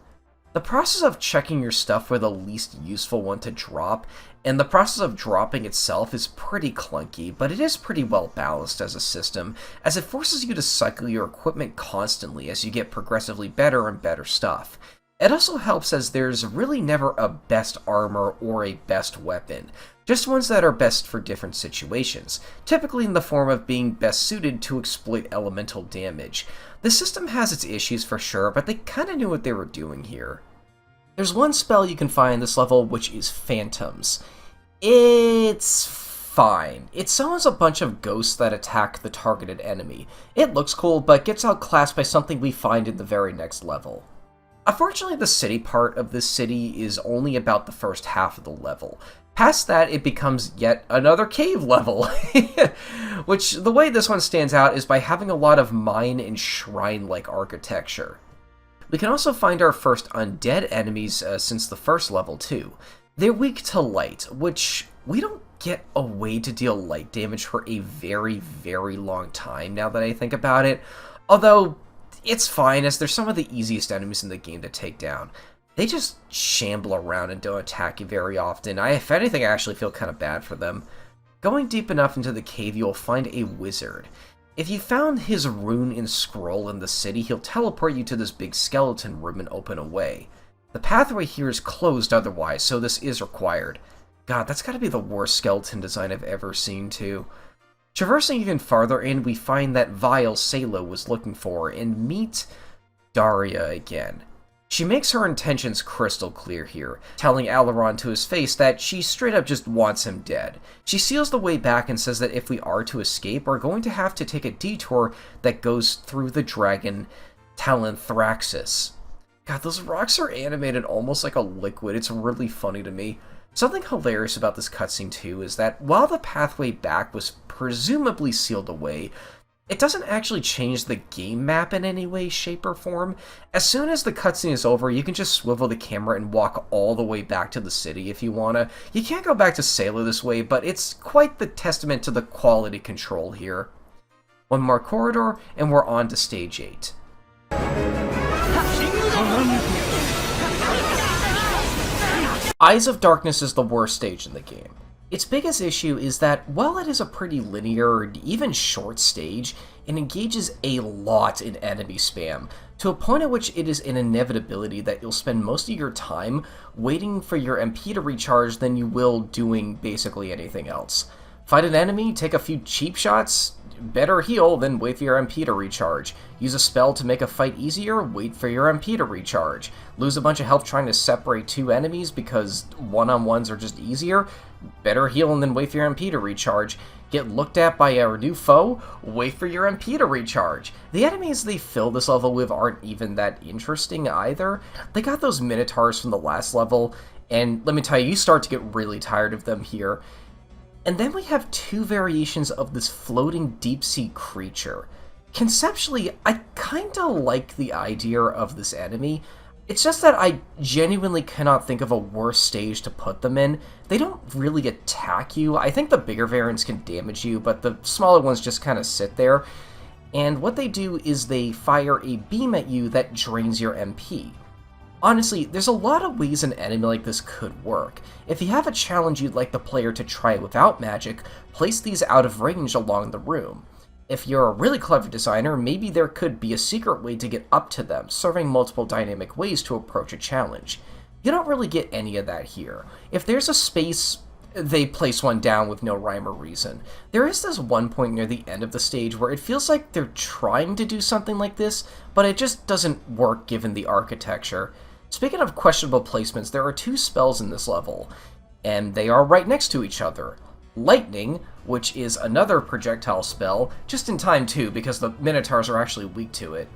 The process of checking your stuff for the least useful one to drop, and the process of dropping itself is pretty clunky, but it is pretty well balanced as a system, as it forces you to cycle your equipment constantly as you get progressively better and better stuff. It also helps as there's really never a best armor or a best weapon, just ones that are best for different situations, typically in the form of being best suited to exploit elemental damage. The system has its issues for sure, but they kinda knew what they were doing here. There's one spell you can find in this level, which is Phantoms. It's fine. It summons a bunch of ghosts that attack the targeted enemy. It looks cool, but gets outclassed by something we find in the very next level. Unfortunately, the city part of this city is only about the first half of the level. Past that, it becomes yet another cave level, which the way this one stands out is by having a lot of mine and shrine-like architecture. We can also find our first undead enemies since the first level too. They're weak to light, which we don't get a way to deal light damage for a very, very long time now that I think about it, although it's fine as they're some of the easiest enemies in the game to take down. They just shamble around and don't attack you very often. If anything, I actually feel kind of bad for them. Going deep enough into the cave, you'll find a wizard. If you found his rune and scroll in the city, he'll teleport you to this big skeleton room and open a way. The pathway here is closed otherwise, so this is required. God, that's gotta be the worst skeleton design I've ever seen, too. Traversing even farther in, we find that vial Salo was looking for, and meet Daria again. She makes her intentions crystal clear here, telling Aileron to his face that she straight up just wants him dead. She seals the way back and says that if we are to escape, we're going to have to take a detour that goes through the dragon Talinthraxus. God, those rocks are animated almost like a liquid. It's really funny to me. Something hilarious about this cutscene too is that while the pathway back was presumably sealed away, it doesn't actually change the game map in any way, shape, or form. As soon as the cutscene is over, you can just swivel the camera and walk all the way back to the city if you wanna. You can't go back to Salo this way, but it's quite the testament to the quality control here. One more corridor, and we're on to Stage 8. Eyes of Darkness is the worst stage in the game. Its biggest issue is that, while it is a pretty linear and even short stage, it engages a lot in enemy spam, to a point at which it is an inevitability that you'll spend most of your time waiting for your MP to recharge than you will doing basically anything else. Fight an enemy, take a few cheap shots, better heal, then wait for your MP to recharge. Use a spell to make a fight easier, wait for your MP to recharge. Lose a bunch of health trying to separate two enemies because one-on-ones are just easier, better heal and then wait for your MP to recharge. Get looked at by a new foe, wait for your MP to recharge. The enemies they fill this level with aren't even that interesting either. They got those Minotaurs from the last level, and let me tell you, you start to get really tired of them here. And then we have two variations of this floating deep-sea creature. Conceptually, I kinda like the idea of this enemy. It's just that I genuinely cannot think of a worse stage to put them in. They don't really attack you. I think the bigger variants can damage you, but the smaller ones just kind of sit there. And what they do is they fire a beam at you that drains your MP. Honestly, there's a lot of ways an enemy like this could work. If you have a challenge you'd like the player to try without magic, place these out of range along the room. If you're a really clever designer, maybe there could be a secret way to get up to them, serving multiple dynamic ways to approach a challenge. You don't really get any of that here. If there's a space, they place one down with no rhyme or reason. There is this one point near the end of the stage where it feels like they're trying to do something like this, but it just doesn't work given the architecture. Speaking of questionable placements, there are two spells in this level, and they are right next to each other. Lightning, which is another projectile spell, just in time too, because the Minotaurs are actually weak to it.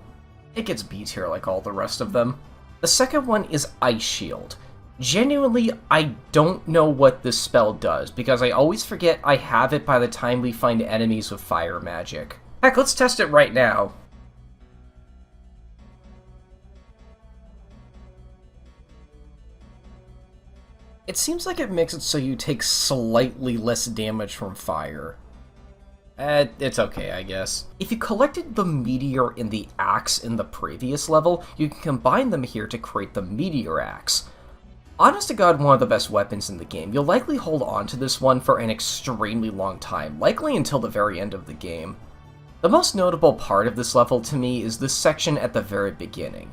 It gets beat here like all the rest of them. The second one is Ice Shield. Genuinely, I don't know what this spell does, because I always forget I have it by the time we find enemies with fire magic. Heck, let's test it right now. It seems like it makes it so you take slightly less damage from fire. It's okay, I guess. If you collected the Meteor and the Axe in the previous level, you can combine them here to create the Meteor Axe. Honest to God, one of the best weapons in the game. You'll likely hold on to this one for an extremely long time, likely until the very end of the game. The most notable part of this level to me is this section at the very beginning.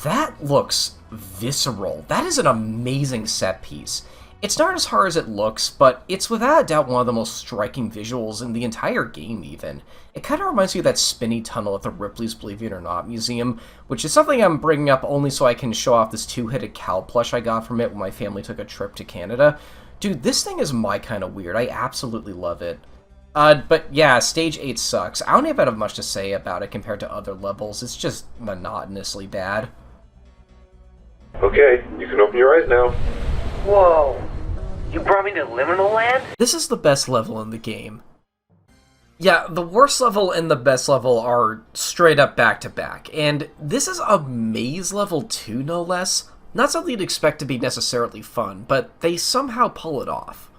That looks visceral. That is an amazing set piece. It's not as hard as it looks, but it's without a doubt one of the most striking visuals in the entire game even. It kind of reminds me of that spinny tunnel at the Ripley's Believe It or Not Museum, which is something I'm bringing up only so I can show off this two-headed cow plush I got from it when my family took a trip to Canada. Dude, this thing is my kind of weird. I absolutely love it. But yeah, Stage 8 sucks. I don't even have much to say about it compared to other levels. It's just monotonously bad. Okay, you can open your eyes now. Whoa. You brought me to Liminal Land? This is the best level in the game. Yeah, the worst level and the best level are straight up back to back, and this is a maze level too, no less. Not something you'd expect to be necessarily fun, but they somehow pull it off.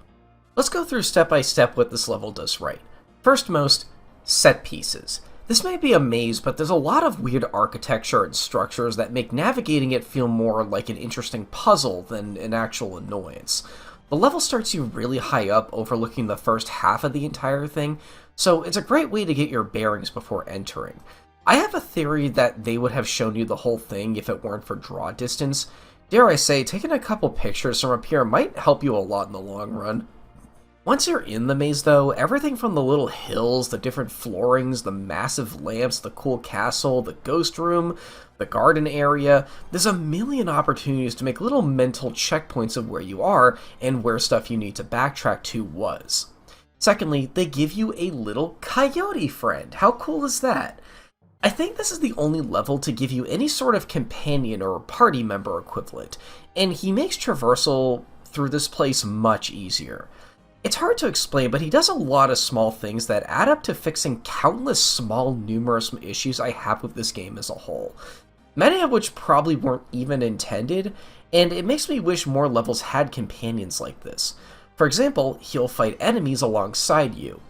Let's go through step by step what this level does right. First most, set pieces. This may be a maze, but there's a lot of weird architecture and structures that make navigating it feel more like an interesting puzzle than an actual annoyance. The level starts you really high up, overlooking the first half of the entire thing, so it's a great way to get your bearings before entering. I have a theory that they would have shown you the whole thing if it weren't for draw distance. Dare I say, taking a couple pictures from up here might help you a lot in the long run. Once you're in the maze though, everything from the little hills, the different floorings, the massive lamps, the cool castle, the ghost room, the garden area, there's a million opportunities to make little mental checkpoints of where you are and where stuff you need to backtrack to was. Secondly, they give you a little coyote friend. How cool is that? I think this is the only level to give you any sort of companion or party member equivalent, and he makes traversal through this place much easier. It's hard to explain, but he does a lot of small things that add up to fixing countless small, numerous issues I have with this game as a whole. Many of which probably weren't even intended, and it makes me wish more levels had companions like this. For example, he'll fight enemies alongside you.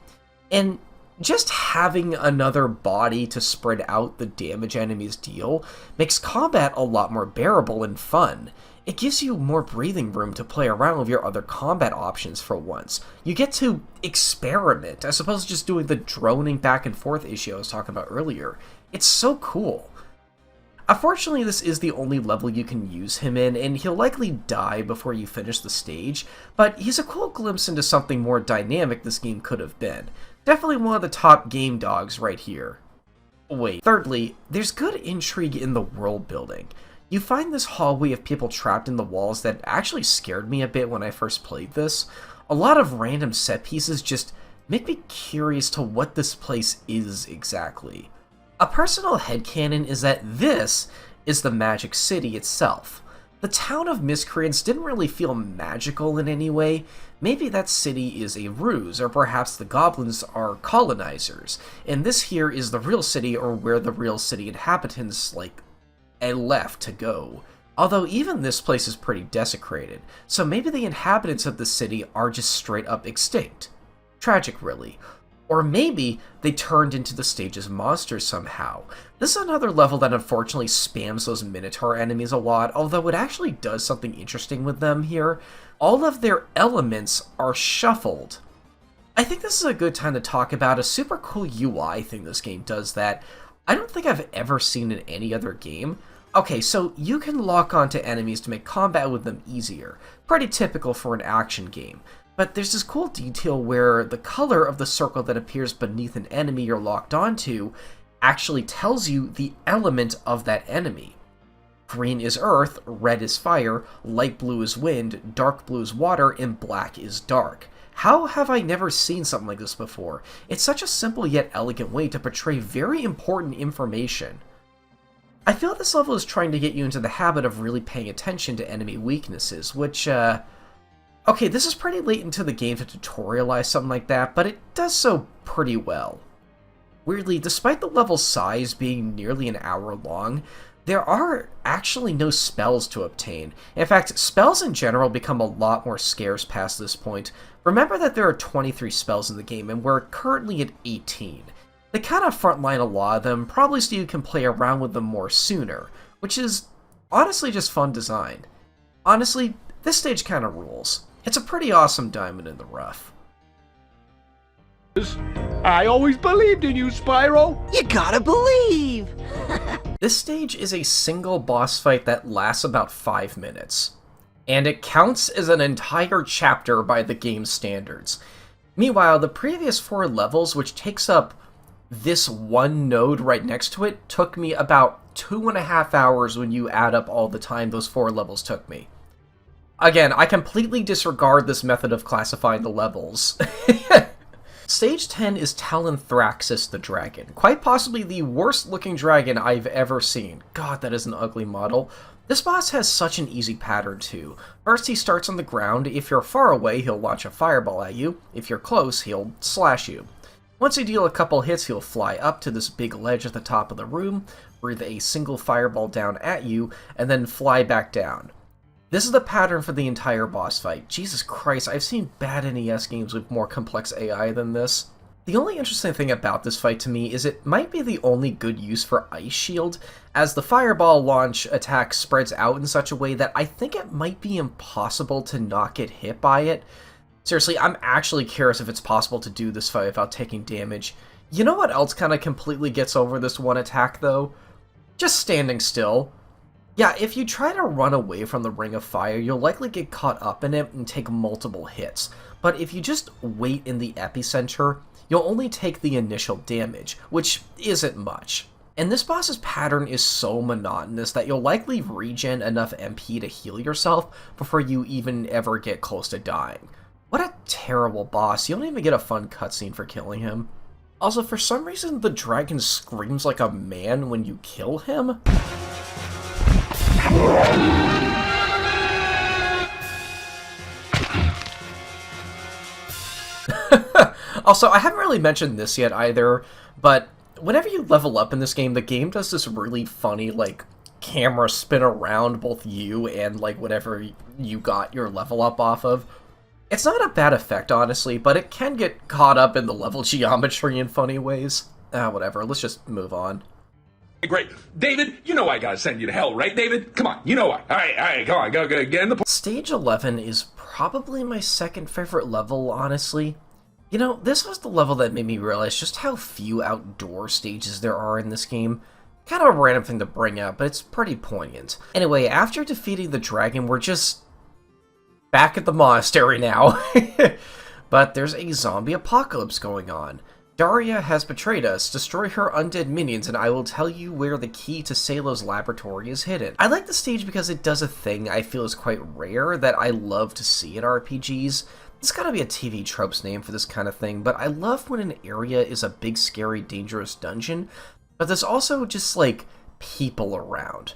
And Just having another body to spread out the damage enemies deal makes combat a lot more bearable and fun. It gives you more breathing room to play around with your other combat options for once. You get to experiment, as opposed to just doing the droning back and forth issue I was talking about earlier. It's so cool. Unfortunately, this is the only level you can use him in, and he'll likely die before you finish the stage, but he's a cool glimpse into something more dynamic this game could have been. Definitely one of the top game dogs right here. Wait. Thirdly, there's good intrigue in the world building. You find this hallway of people trapped in the walls that actually scared me a bit when I first played this. A lot of random set pieces just make me curious to what this place is exactly. A personal headcanon is that this is the Magic City itself. The town of Miscreants didn't really feel magical in any way. Maybe that city is a ruse, or perhaps the goblins are colonizers, and this here is the real city, or where the real city inhabitants, left to go. Although even this place is pretty desecrated, so maybe the inhabitants of the city are just straight up extinct. Tragic, really. Or maybe they turned into the stage's monsters somehow. This is another level that unfortunately spams those Minotaur enemies a lot, although it actually does something interesting with them here. All of their elements are shuffled. I think this is a good time to talk about a super cool UI thing this game does that I don't think I've ever seen in any other game. Okay, so you can lock onto enemies to make combat with them easier. Pretty typical for an action game. But there's this cool detail where the color of the circle that appears beneath an enemy you're locked onto actually tells you the element of that enemy. Green is earth, red is fire, light blue is wind, dark blue is water, and black is dark. How have I never seen something like this before? It's such a simple yet elegant way to portray very important information. I feel this level is trying to get you into the habit of really paying attention to enemy weaknesses, which, okay, this is pretty late into the game to tutorialize something like that, but it does so pretty well. Weirdly, despite the level's size being nearly an hour long, there are actually no spells to obtain. In fact, spells in general become a lot more scarce past this point. Remember that there are 23 spells in the game, and we're currently at 18. They kind of frontline a lot of them, probably so you can play around with them more sooner, which is honestly just fun design. Honestly, this stage kind of rules. It's a pretty awesome diamond in the rough. I always believed in you, Spyro! You gotta believe! This stage is a single boss fight that lasts about 5 minutes, and it counts as an entire chapter by the game's standards. Meanwhile, the previous 4 levels, which takes up this one node right next to it, took me about 2.5 hours when you add up all the time those 4 levels took me. Again, I completely disregard this method of classifying the levels. Stage 10 is Talinthraxus the dragon. Quite possibly the worst looking dragon I've ever seen. God, that is an ugly model. This boss has such an easy pattern too. First he starts on the ground. If you're far away, he'll launch a fireball at you. If you're close, he'll slash you. Once you deal a couple hits, he'll fly up to this big ledge at the top of the room, breathe a single fireball down at you, and then fly back down. This is the pattern for the entire boss fight. Jesus Christ, I've seen bad NES games with more complex AI than this. The only interesting thing about this fight to me is it might be the only good use for Ice Shield, as the fireball launch attack spreads out in such a way that I think it might be impossible to not get hit by it. Seriously, I'm actually curious if it's possible to do this fight without taking damage. You know what else kind of completely gets over this one attack, though? Just standing still. Yeah, if you try to run away from the Ring of Fire, you'll likely get caught up in it and take multiple hits. But if you just wait in the epicenter, you'll only take the initial damage, which isn't much. And this boss's pattern is so monotonous that you'll likely regen enough MP to heal yourself before you even ever get close to dying. What a terrible boss. You don't even get a fun cutscene for killing him. Also, for some reason, the dragon screams like a man when you kill him. Also, I haven't really mentioned this yet either, but whenever you level up in this game, the game does this really funny, camera spin around both you and, whatever you got your level up off of. It's not a bad effect, honestly, but it can get caught up in the level geometry in funny ways. Whatever, let's just move on. Great. David, you know I gotta send you to hell, right, David? Come on, you know why. Alright, come on, go, get in the... Stage 11 is probably my second favorite level, honestly. You know, this was the level that made me realize just how few outdoor stages there are in this game. Kind of a random thing to bring up, but it's pretty poignant. Anyway, after defeating the dragon, we're just back at the monastery now. But there's a zombie apocalypse going on. Daria has betrayed us. Destroy her undead minions and I will tell you where the key to Salo's laboratory is hidden. I like the stage because it does a thing I feel is quite rare that I love to see in RPGs. It's gotta be a TV tropes name for this kind of thing, but I love when an area is a big, scary, dangerous dungeon, but there's also just, like, people around.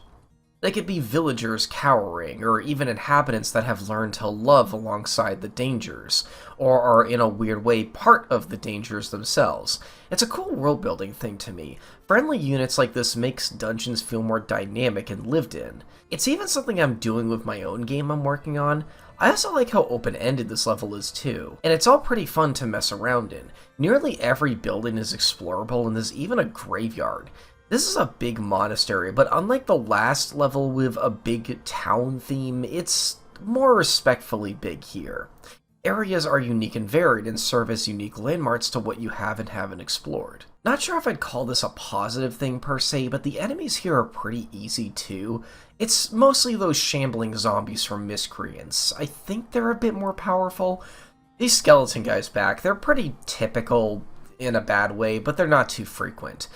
They could be villagers cowering, or even inhabitants that have learned to love alongside the dangers, or are in a weird way part of the dangers themselves. It's a cool world-building thing to me. Friendly units like this makes dungeons feel more dynamic and lived in. It's even something I'm doing with my own game I'm working on. I also like how open-ended this level is too, and it's all pretty fun to mess around in. Nearly every building is explorable and there's even a graveyard. This is a big monastery, but unlike the last level with a big town theme, it's more respectfully big here. Areas are unique and varied and serve as unique landmarks to what you have and haven't explored. Not sure if I'd call this a positive thing per se, but the enemies here are pretty easy too. It's mostly those shambling zombies from Miscreants. I think they're a bit more powerful. These skeleton guys back, they're pretty typical in a bad way, but they're not too frequent.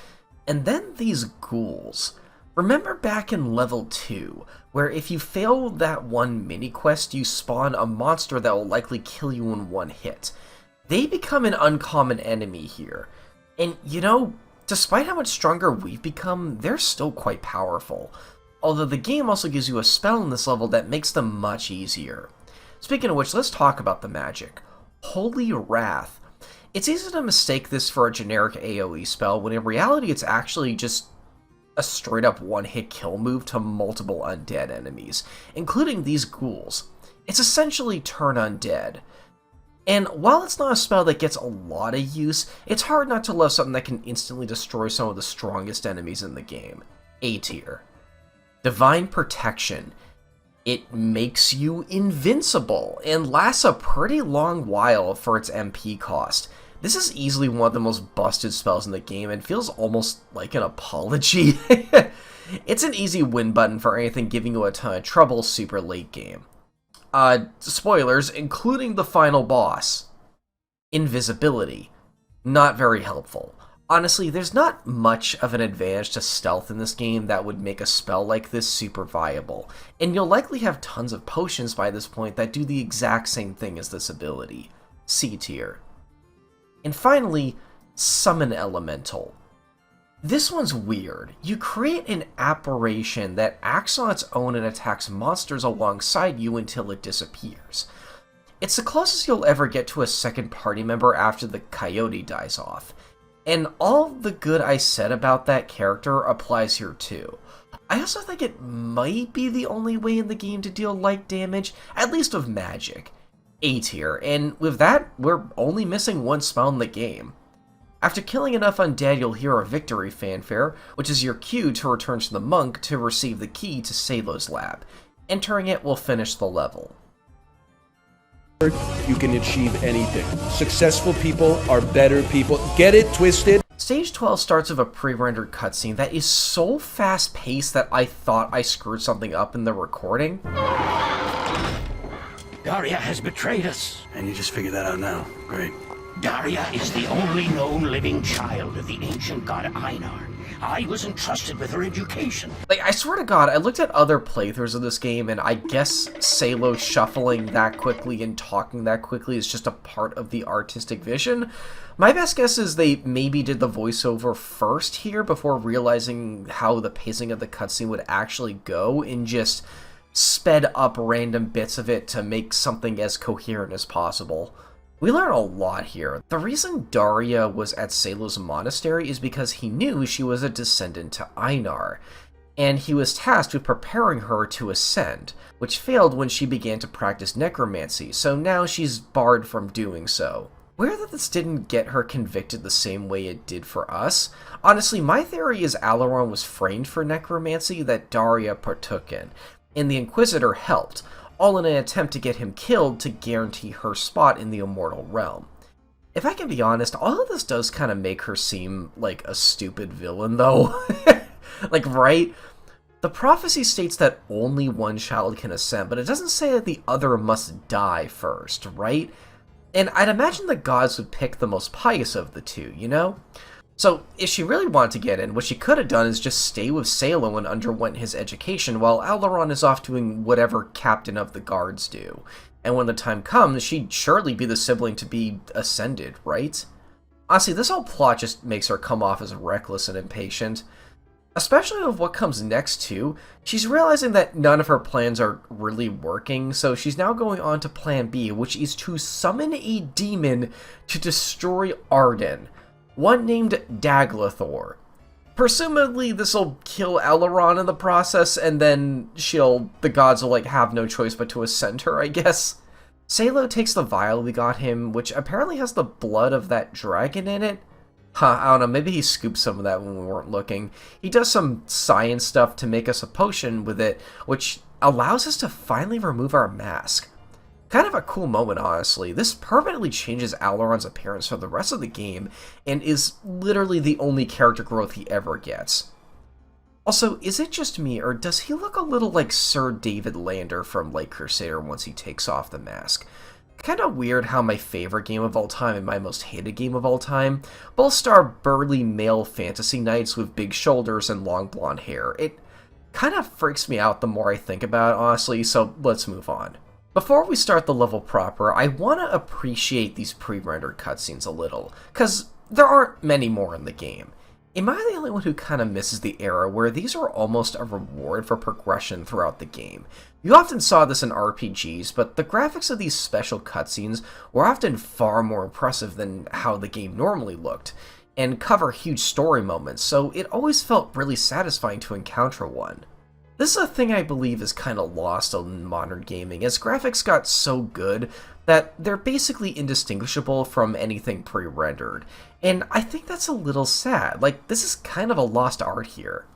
And then these ghouls. Remember back in level 2, where if you fail that one mini-quest, you spawn a monster that will likely kill you in one hit. They become an uncommon enemy here. And, you know, despite how much stronger we've become, they're still quite powerful. Although the game also gives you a spell in this level that makes them much easier. Speaking of which, let's talk about the magic. Holy Wrath. It's easy to mistake this for a generic AoE spell, when in reality it's actually just a straight-up one-hit kill move to multiple undead enemies, including these ghouls. It's essentially turn undead. And while it's not a spell that gets a lot of use, it's hard not to love something that can instantly destroy some of the strongest enemies in the game. A tier. Divine Protection. It makes you invincible, and lasts a pretty long while for its MP cost. This is easily one of the most busted spells in the game, and feels almost like an apology. It's an easy win button for anything giving you a ton of trouble super late game. Spoilers, including the final boss. Invisibility. Not very helpful. Honestly, there's not much of an advantage to stealth in this game that would make a spell like this super viable, and you'll likely have tons of potions by this point that do the exact same thing as this ability. C tier. And finally, Summon Elemental. This one's weird. You create an apparition that acts on its own and attacks monsters alongside you until it disappears. It's the closest you'll ever get to a second party member after the coyote dies off. And all the good I said about that character applies here too. I also think it might be the only way in the game to deal light damage, at least with magic. A tier, and with that, we're only missing one spell in the game. After killing enough undead, you'll hear a victory fanfare, which is your cue to return to the monk to receive the key to Salo's lab. Entering it will finish the level. You can achieve anything. Successful people are better people. Get it twisted? Stage 12 starts with a pre-rendered cutscene that is so fast-paced that I thought I screwed something up in the recording. Daria has betrayed us. And you just figured that out now. Great. Daria is the only known living child of the ancient god Einar. I was entrusted with her education. Like, I swear to God, I looked at other playthroughs of this game, and I guess Salo shuffling that quickly and talking that quickly is just a part of the artistic vision. My best guess is they maybe did the voiceover first here before realizing how the pacing of the cutscene would actually go, and just sped up random bits of it to make something as coherent as possible. We learn a lot here. The reason Daria was at Salo's monastery is because he knew she was a descendant to Einar. and he was tasked with preparing her to ascend, which failed when she began to practice necromancy, so now she's barred from doing so. Weird that this didn't get her convicted the same way it did for us. Honestly, my theory is Alaron was framed for necromancy that Daria partook in, and the Inquisitor helped, all in an attempt to get him killed to guarantee her spot in the immortal realm. If I can be honest, all of this does kind of make her seem like a stupid villain, though. Like, right? The prophecy states that only one child can ascend, but it doesn't say that the other must die first, right? And I'd imagine the gods would pick the most pious of the two, you know? So, if she really wanted to get in, what she could have done is just stay with Salo and underwent his education, while Alaron is off doing whatever Captain of the Guards do. And when the time comes, she'd surely be the sibling to be ascended, right? Honestly, this whole plot just makes her come off as reckless and impatient. Especially with what comes next, too. She's realizing that none of her plans are really working, so she's now going on to Plan B, which is to summon a demon to destroy Arden, one named Daglathor. Presumably, this'll kill Alaron in the process, and then the gods will, have no choice but to ascend her, I guess. Salo takes the vial we got him, which apparently has the blood of that dragon in it. I don't know, maybe he scooped some of that when we weren't looking. He does some science stuff to make us a potion with it, which allows us to finally remove our mask. Kind of a cool moment, honestly. This permanently changes Alaron's appearance for the rest of the game, and is literally the only character growth he ever gets. Also, is it just me, or does he look a little like Sir David Lander from Light Crusader once he takes off the mask? Kinda weird how my favorite game of all time and my most hated game of all time both star burly male fantasy knights with big shoulders and long blonde hair. It kinda freaks me out the more I think about it, honestly, so let's move on. Before we start the level proper, I want to appreciate these pre-rendered cutscenes a little, because there aren't many more in the game. Am I the only one who kind of misses the era where these are almost a reward for progression throughout the game? You often saw this in RPGs, but the graphics of these special cutscenes were often far more impressive than how the game normally looked, and cover huge story moments, so it always felt really satisfying to encounter one. This is a thing I believe is kind of lost in modern gaming, as graphics got so good that they're basically indistinguishable from anything pre-rendered, and I think that's a little sad. This is kind of a lost art here.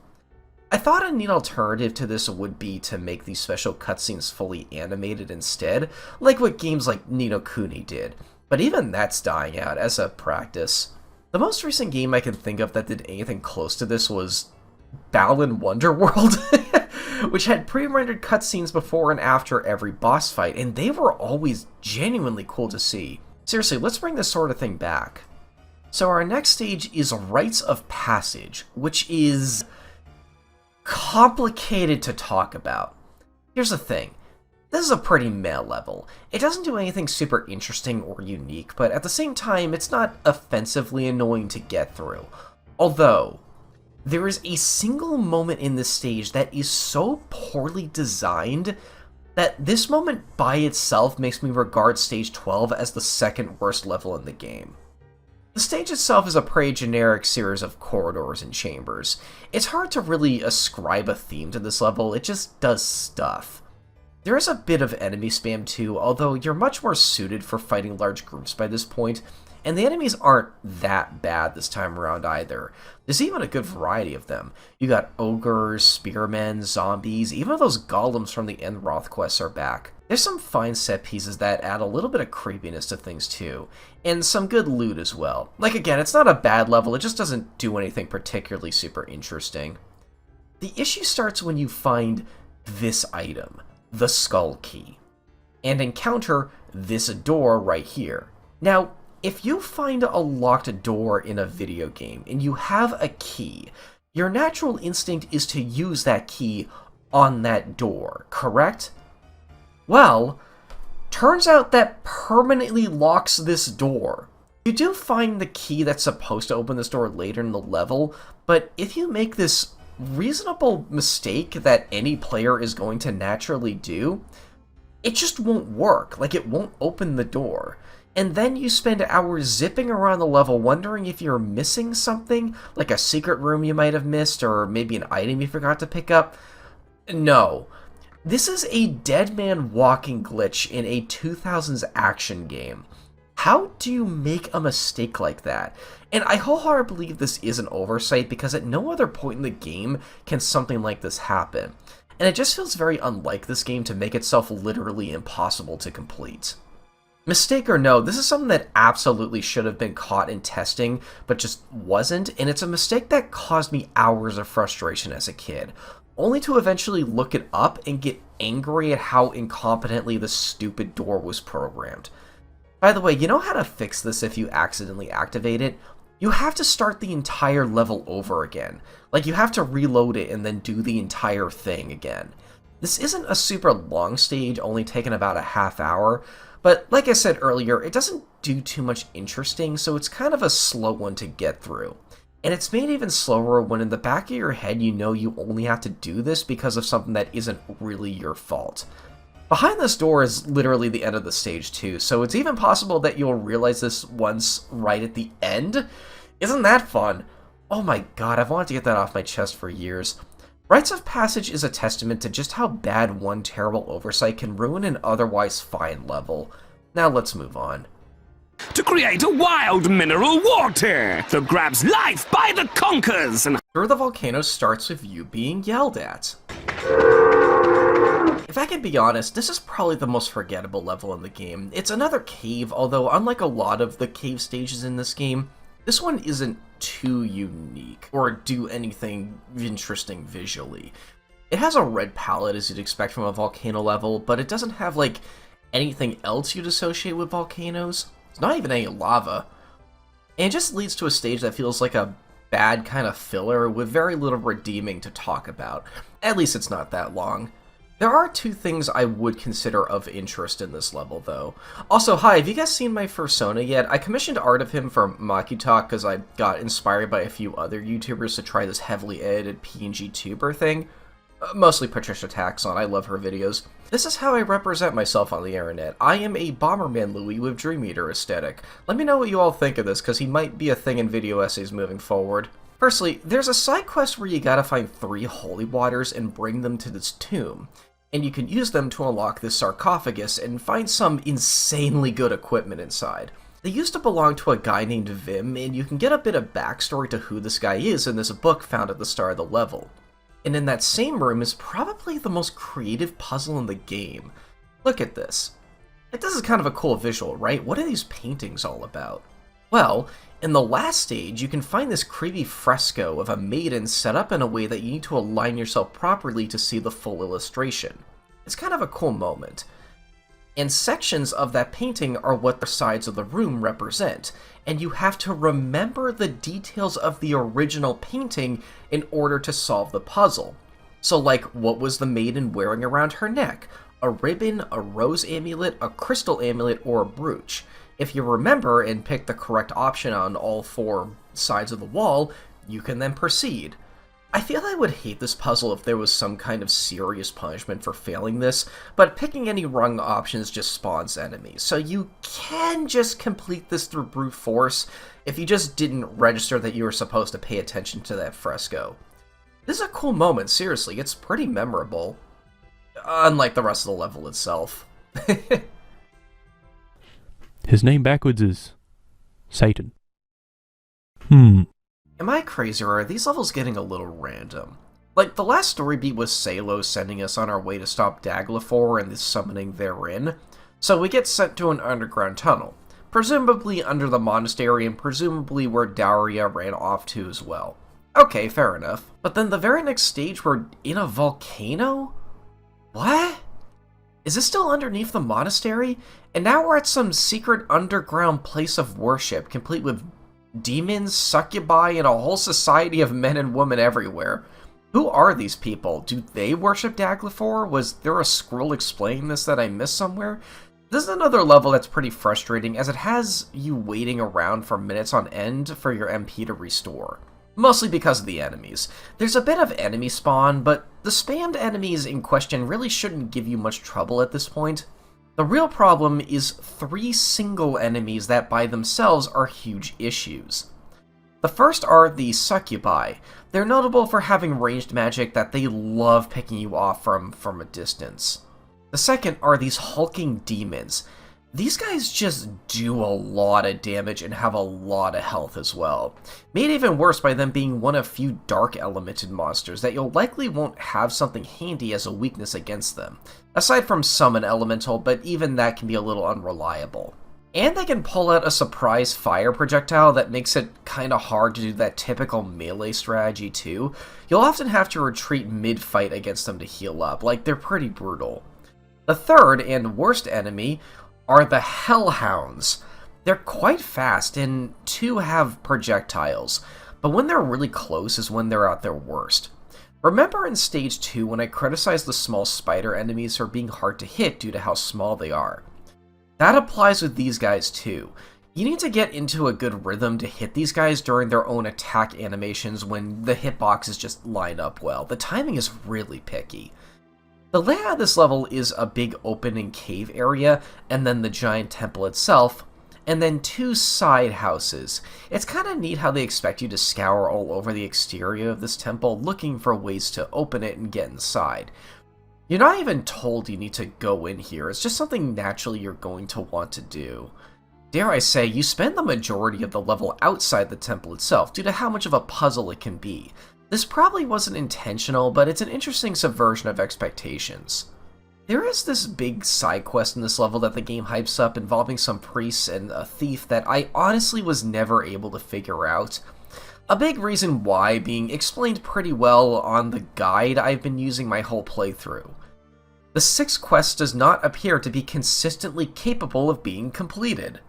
I thought a neat alternative to this would be to make these special cutscenes fully animated instead, like what games like Ni no Kuni did, but even that's dying out as a practice. The most recent game I can think of that did anything close to this was Balan Wonderworld, which had pre-rendered cutscenes before and after every boss fight, and they were always genuinely cool to see. Seriously, let's bring this sort of thing back. So our next stage is Rites of Passage, which is complicated to talk about. Here's the thing. This is a pretty meh level. It doesn't do anything super interesting or unique, but at the same time, it's not offensively annoying to get through. Although, there is a single moment in this stage that is so poorly designed that this moment by itself makes me regard Stage 12 as the second worst level in the game. The stage itself is a pretty generic series of corridors and chambers. It's hard to really ascribe a theme to this level, it just does stuff. There is a bit of enemy spam too, although you're much more suited for fighting large groups by this point, and the enemies aren't that bad this time around either. There's even a good variety of them. You got ogres, spearmen, zombies, even those golems from the Enroth Quests are back. There's some fine set pieces that add a little bit of creepiness to things too, and some good loot as well. Again, it's not a bad level, it just doesn't do anything particularly super interesting. The issue starts when you find this item, the Skull Key, and encounter this door right here. Now, if you find a locked door in a video game and you have a key, your natural instinct is to use that key on that door, correct? Well, turns out that permanently locks this door. You do find the key that's supposed to open this door later in the level, but if you make this reasonable mistake that any player is going to naturally do, it just won't work. It won't open the door. and then you spend hours zipping around the level wondering if you're missing something, like a secret room you might have missed, or maybe an item you forgot to pick up. No. This is a dead man walking glitch in a 2000s action game. How do you make a mistake like that? And I wholeheartedly believe this is an oversight, because at no other point in the game can something like this happen. And it just feels very unlike this game to make itself literally impossible to complete. Mistake or no, this is something that absolutely should have been caught in testing, but just wasn't, and it's a mistake that caused me hours of frustration as a kid, only to eventually look it up and get angry at how incompetently the stupid door was programmed. By the way, you know how to fix this if you accidentally activate it? You have to start the entire level over again. Like, you have to reload it and then do the entire thing again. This isn't a super long stage, only taking about a half hour, but like I said earlier, it doesn't do too much interesting, so it's kind of a slow one to get through. And it's made even slower when in the back of your head you know you only have to do this because of something that isn't really your fault. Behind this door is literally the end of the stage too, so it's even possible that you'll realize this once right at the end. Isn't that fun? Oh my god, I've wanted to get that off my chest for years. Rites of Passage is a testament to just how bad one terrible oversight can ruin an otherwise fine level. Now let's move on. To create a wild mineral water that grabs life by the conkers and... Through the Volcano starts with you being yelled at. If I can be honest, this is probably the most forgettable level in the game. It's another cave, although unlike a lot of the cave stages in this game, this one isn't too unique or do anything interesting visually. It has a red palette as you'd expect from a volcano level, but it doesn't have like anything else you'd associate with volcanoes. It's not even any lava. And it just leads to a stage that feels like a bad kind of filler with very little redeeming to talk about. At least it's not that long. There are two things I would consider of interest in this level, though. Also, hi, have you guys seen my Fursona yet? I commissioned art of him for Maki-Tak because I got inspired by a few other YouTubers to try this heavily edited PNG tuber thing. Mostly Patricia Taxon, I love her videos. This is how I represent myself on the internet. I am a Bomberman Louie with Dream Eater aesthetic. Let me know what you all think of this, because he might be a thing in video essays moving forward. Firstly, there's a side quest where you gotta find 3 holy waters and bring them to this tomb, and you can use them to unlock this sarcophagus and find some insanely good equipment inside. They used to belong to a guy named Vim, and you can get a bit of backstory to who this guy is in this book found at the start of the level. And in that same room is probably the most creative puzzle in the game. Look at this. This is kind of a cool visual, right? What are these paintings all about? Well, in the last stage, you can find this creepy fresco of a maiden set up in a way that you need to align yourself properly to see the full illustration. It's kind of a cool moment. And sections of that painting are what the sides of the room represent, and you have to remember the details of the original painting in order to solve the puzzle. So like, what was the maiden wearing around her neck? A ribbon, a rose amulet, a crystal amulet, or a brooch? If you remember and pick the correct option on all 4 sides of the wall, you can then proceed. I feel I would hate this puzzle if there was some kind of serious punishment for failing this, but picking any wrong options just spawns enemies, so you can just complete this through brute force if you just didn't register that you were supposed to pay attention to that fresco. This is a cool moment, seriously, it's pretty memorable. Unlike the rest of the level itself. His name backwards is Satan. Am I crazy, or are these levels getting a little random? Like, the last story beat was Salo sending us on our way to stop Daglathor and the summoning therein, so we get sent to an underground tunnel, presumably under the monastery and presumably where Daria ran off to as well. Okay, fair enough. But then the very next stage we're in a volcano? What? Is this still underneath the monastery? And now we're at some secret underground place of worship, complete with demons, succubi, and a whole society of men and women everywhere. Who are these people? Do they worship Daglathor? Was there a scroll explaining this that I missed somewhere? This is another level that's pretty frustrating, as it has you waiting around for minutes on end for your MP to restore. Mostly because of the enemies. There's a bit of enemy spawn, but the spammed enemies in question really shouldn't give you much trouble at this point. The real problem is 3 single enemies that by themselves are huge issues. The first are the succubi. They're notable for having ranged magic that they love picking you off from a distance. The second are these hulking demons. These guys just do a lot of damage and have a lot of health as well. Made even worse by them being one of few dark elemented monsters that you'll likely won't have something handy as a weakness against them. Aside from summon elemental, but even that can be a little unreliable. And they can pull out a surprise fire projectile that makes it kinda hard to do that typical melee strategy too. You'll often have to retreat mid-fight against them to heal up, like they're pretty brutal. The third and worst enemy are the Hellhounds. They're quite fast, and 2 have projectiles, but when they're really close is when they're at their worst. Remember in Stage 2 when I criticized the small spider enemies for being hard to hit due to how small they are? That applies with these guys too. You need to get into a good rhythm to hit these guys during their own attack animations when the hitboxes just line up well. The timing is really picky. The layout of this level is a big opening cave area, and then the giant temple itself, and then 2 side houses. It's kind of neat how they expect you to scour all over the exterior of this temple looking for ways to open it and get inside. You're not even told you need to go in here, it's just something naturally you're going to want to do. Dare I say, you spend the majority of the level outside the temple itself due to how much of a puzzle it can be. This probably wasn't intentional, but it's an interesting subversion of expectations. There is this big side quest in this level that the game hypes up involving some priests and a thief that I honestly was never able to figure out. A big reason why being explained pretty well on the guide I've been using my whole playthrough. The 6th quest does not appear to be consistently capable of being completed.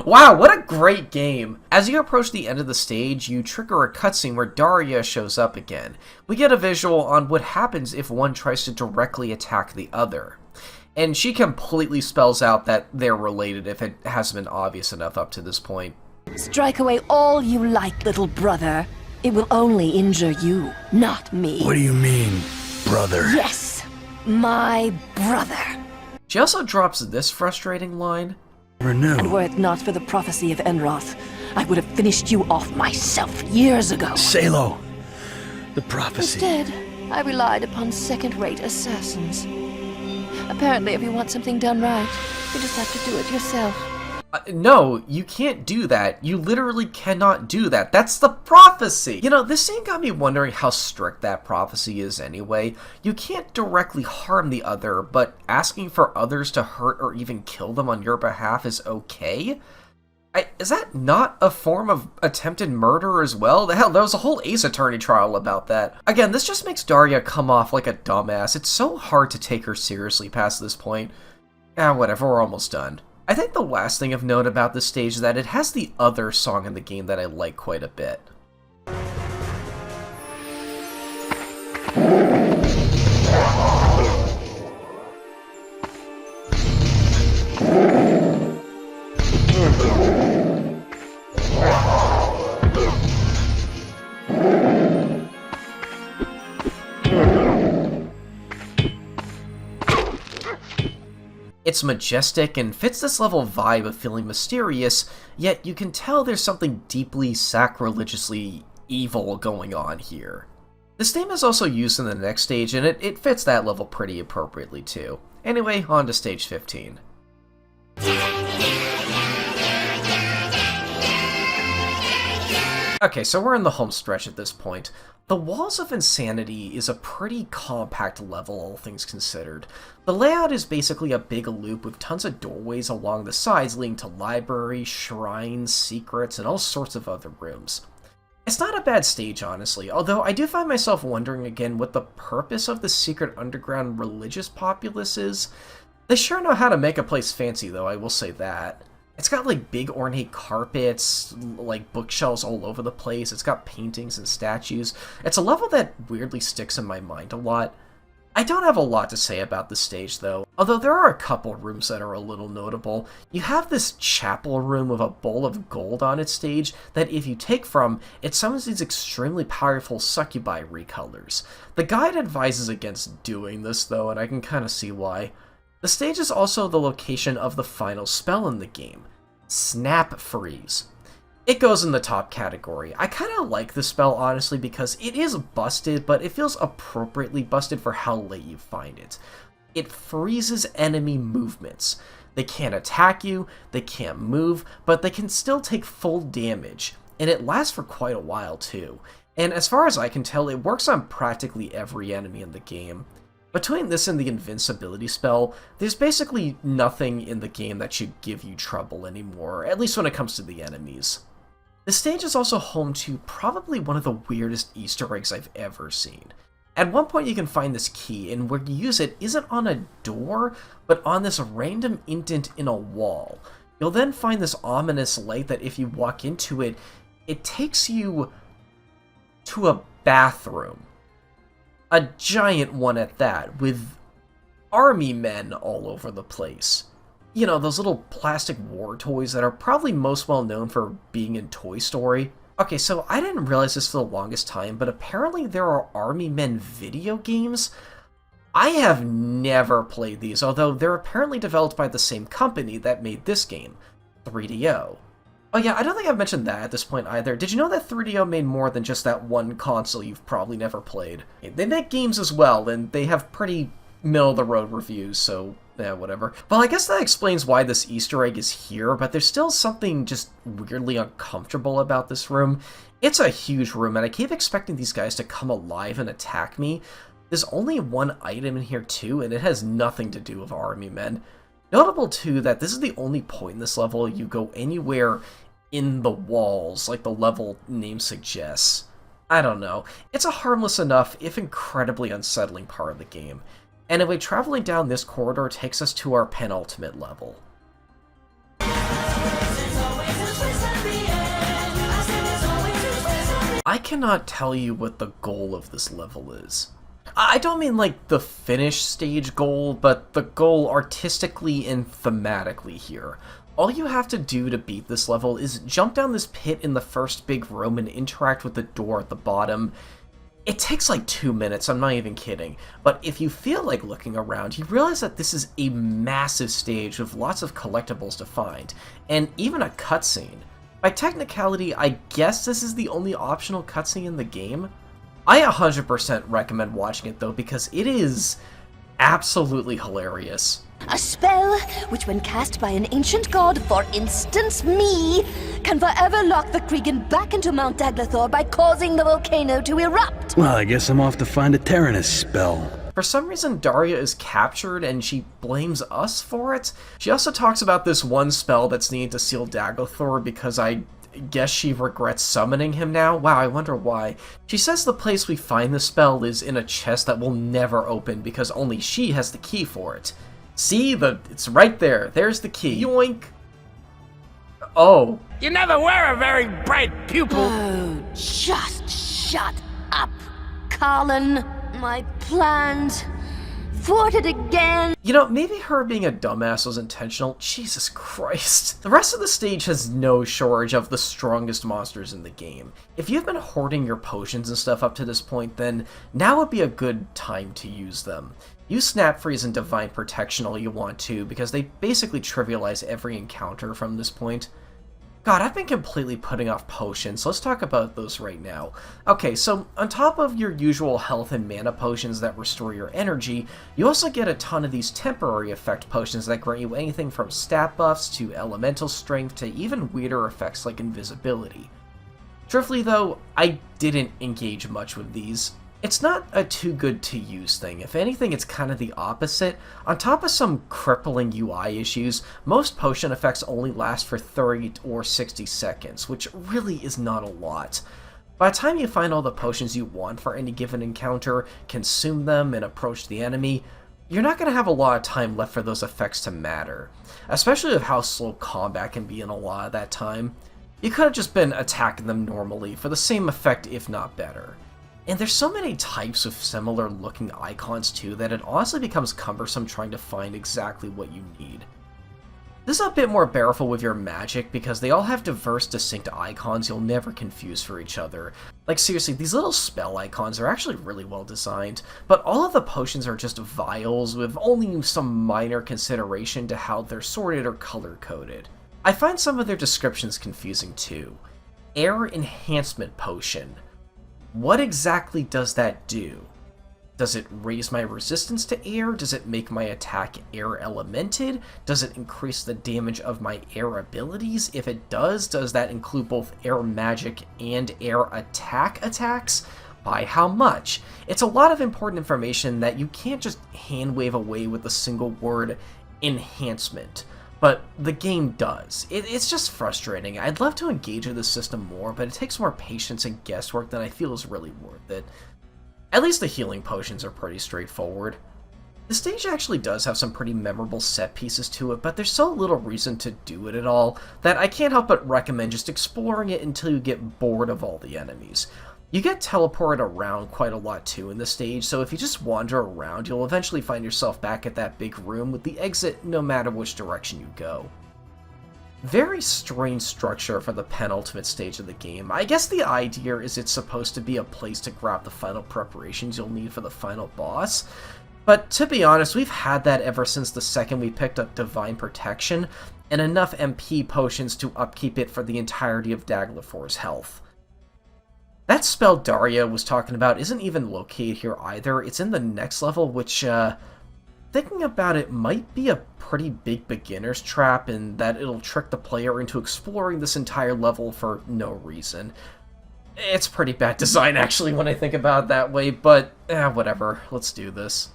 Wow, what a great game! As you approach the end of the stage, you trigger a cutscene where Daria shows up again. We get a visual on what happens if one tries to directly attack the other. And she completely spells out that they're related if it hasn't been obvious enough up to this point. Strike away all you like, little brother. It will only injure you, not me. What do you mean, brother? Yes, my brother. She also drops this frustrating line. And were it not for the prophecy of Enroth, I would have finished you off myself years ago. Salo, the prophecy. Instead, I relied upon second-rate assassins. Apparently, if you want something done right, you just have to do it yourself. No, you can't do that. You literally cannot do that. That's the prophecy! You know, this scene got me wondering how strict that prophecy is anyway. You can't directly harm the other, but asking for others to hurt or even kill them on your behalf is okay? Is that not a form of attempted murder as well? Hell, there was a whole Ace Attorney trial about that. Again, this just makes Daria come off like a dumbass. It's so hard to take her seriously past this point. Whatever, we're almost done. I think the last thing of note about this stage is that it has the other song in the game that I like quite a bit. It's majestic and fits this level vibe of feeling mysterious, yet you can tell there's something deeply sacrilegiously evil going on here. This theme is also used in the next stage, and it fits that level pretty appropriately too. Anyway, on to stage 15. Okay, so we're in the home stretch at this point. The Walls of Insanity is a pretty compact level, all things considered. The layout is basically a big loop with tons of doorways along the sides leading to libraries, shrines, secrets, and all sorts of other rooms. It's not a bad stage, honestly, although I do find myself wondering again what the purpose of the secret underground religious populace is. They sure know how to make a place fancy, though, I will say that. It's got, like, big ornate carpets, like, bookshelves all over the place. It's got paintings and statues. It's a level that weirdly sticks in my mind a lot. I don't have a lot to say about this stage, though, although there are a couple rooms that are a little notable. You have this chapel room with a bowl of gold on its stage that if you take from, it summons these extremely powerful succubi recolors. The guide advises against doing this, though, and I can kind of see why. The stage is also the location of the final spell in the game, Snap Freeze. It goes in the top category. I kind of like this spell, honestly, because it is busted, but it feels appropriately busted for how late you find it. It freezes enemy movements. They can't attack you, they can't move, but they can still take full damage, and it lasts for quite a while too. And as far as I can tell, it works on practically every enemy in the game. Between this and the invincibility spell, there's basically nothing in the game that should give you trouble anymore, at least when it comes to the enemies. The stage is also home to probably one of the weirdest Easter eggs I've ever seen. At one point you can find this key, and where you use it isn't on a door, but on this random indent in a wall. You'll then find this ominous light that if you walk into it, it takes you to a bathroom. A giant one at that, with army men all over the place. You know, those little plastic war toys that are probably most well known for being in Toy Story. Okay, so I didn't realize this for the longest time, but apparently there are Army Men video games. I have never played these, although they're apparently developed by the same company that made this game, 3DO. Oh yeah, I don't think I've mentioned that at this point either. Did you know that 3DO made more than just that one console you've probably never played? They make games as well, and they have pretty middle-of-the-road reviews, so yeah, whatever. Well, I guess that explains why this Easter egg is here, but there's still something just weirdly uncomfortable about this room. It's a huge room, and I keep expecting these guys to come alive and attack me. There's only one item in here too, and it has nothing to do with army men. Notable too that this is the only point in this level you go anywhere in the walls, like the level name suggests. I don't know. It's a harmless enough, if incredibly unsettling part of the game. Anyway, traveling down this corridor takes us to our penultimate level. I cannot tell you what the goal of this level is. I don't mean like the finish stage goal, but the goal artistically and thematically here. All you have to do to beat this level is jump down this pit in the first big room and interact with the door at the bottom. It takes like 2 minutes, I'm not even kidding, but if you feel like looking around, you realize that this is a massive stage with lots of collectibles to find, and even a cutscene. By technicality, I guess this is the only optional cutscene in the game. I 100% recommend watching it though, because it is absolutely hilarious. A spell which, when cast by an ancient god, for instance me, can forever lock the Cregan back into Mount Daglathor by causing the volcano to erupt. Well, I guess I'm off to find a Tyrannus spell. For some reason, Daria is captured and she blames us for it. She also talks about this one spell that's needed to seal Daglathor because I guess she regrets summoning him now. Wow, I wonder why. She says the place we find the spell is in a chest that will never open because only she has the key for it. See? It's right there. There's the key. Yoink! Oh. You never were a very bright pupil. Oh, just shut up, Colin. My plans thwarted again. You know, maybe her being a dumbass was intentional. Jesus Christ. The rest of the stage has no shortage of the strongest monsters in the game. If you've been hoarding your potions and stuff up to this point, then now would be a good time to use them. Use Snap Freeze and Divine Protection all you want to, because they basically trivialize every encounter from this point. God, I've been completely putting off potions, so let's talk about those right now. Okay, so on top of your usual health and mana potions that restore your energy, you also get a ton of these temporary effect potions that grant you anything from stat buffs to elemental strength to even weirder effects like invisibility. Truthfully though, I didn't engage much with these. It's not a too good to use thing. If anything, it's kind of the opposite. On top of some crippling UI issues, most potion effects only last for 30 or 60 seconds, which really is not a lot. By the time you find all the potions you want for any given encounter, consume them, and approach the enemy, you're not going to have a lot of time left for those effects to matter, especially with how slow combat can be in a lot of that time. You could have just been attacking them normally for the same effect, if not better. And there's so many types of similar looking icons too that it honestly becomes cumbersome trying to find exactly what you need. This is a bit more bearable with your magic because they all have diverse, distinct icons you'll never confuse for each other. Like seriously, these little spell icons are actually really well designed, but all of the potions are just vials with only some minor consideration to how they're sorted or color-coded. I find some of their descriptions confusing too. Air Enhancement Potion. What exactly does that do? Does it raise my resistance to air? Does it make my attack air elemented? Does it increase the damage of my air abilities? If it does that include both air magic and air attacks? By how much? It's a lot of important information that you can't just hand wave away with the single word enhancement. But the game does. It's just frustrating. I'd love to engage with the system more, but it takes more patience and guesswork than I feel is really worth it. At least the healing potions are pretty straightforward. The stage actually does have some pretty memorable set pieces to it, but there's so little reason to do it at all that I can't help but recommend just exploring it until you get bored of all the enemies. You get teleported around quite a lot too in the stage, so if you just wander around, you'll eventually find yourself back at that big room with the exit no matter which direction you go. Very strange structure for the penultimate stage of the game. I guess the idea is it's supposed to be a place to grab the final preparations you'll need for the final boss, but to be honest, we've had that ever since the second we picked up Divine Protection, and enough MP potions to upkeep it for the entirety of Daglathor's health. That spell Daria was talking about isn't even located here either. It's in the next level, which, thinking about it, might be a pretty big beginner's trap in that it'll trick the player into exploring this entire level for no reason. It's pretty bad design, actually, when I think about it that way, but, whatever. Let's do this.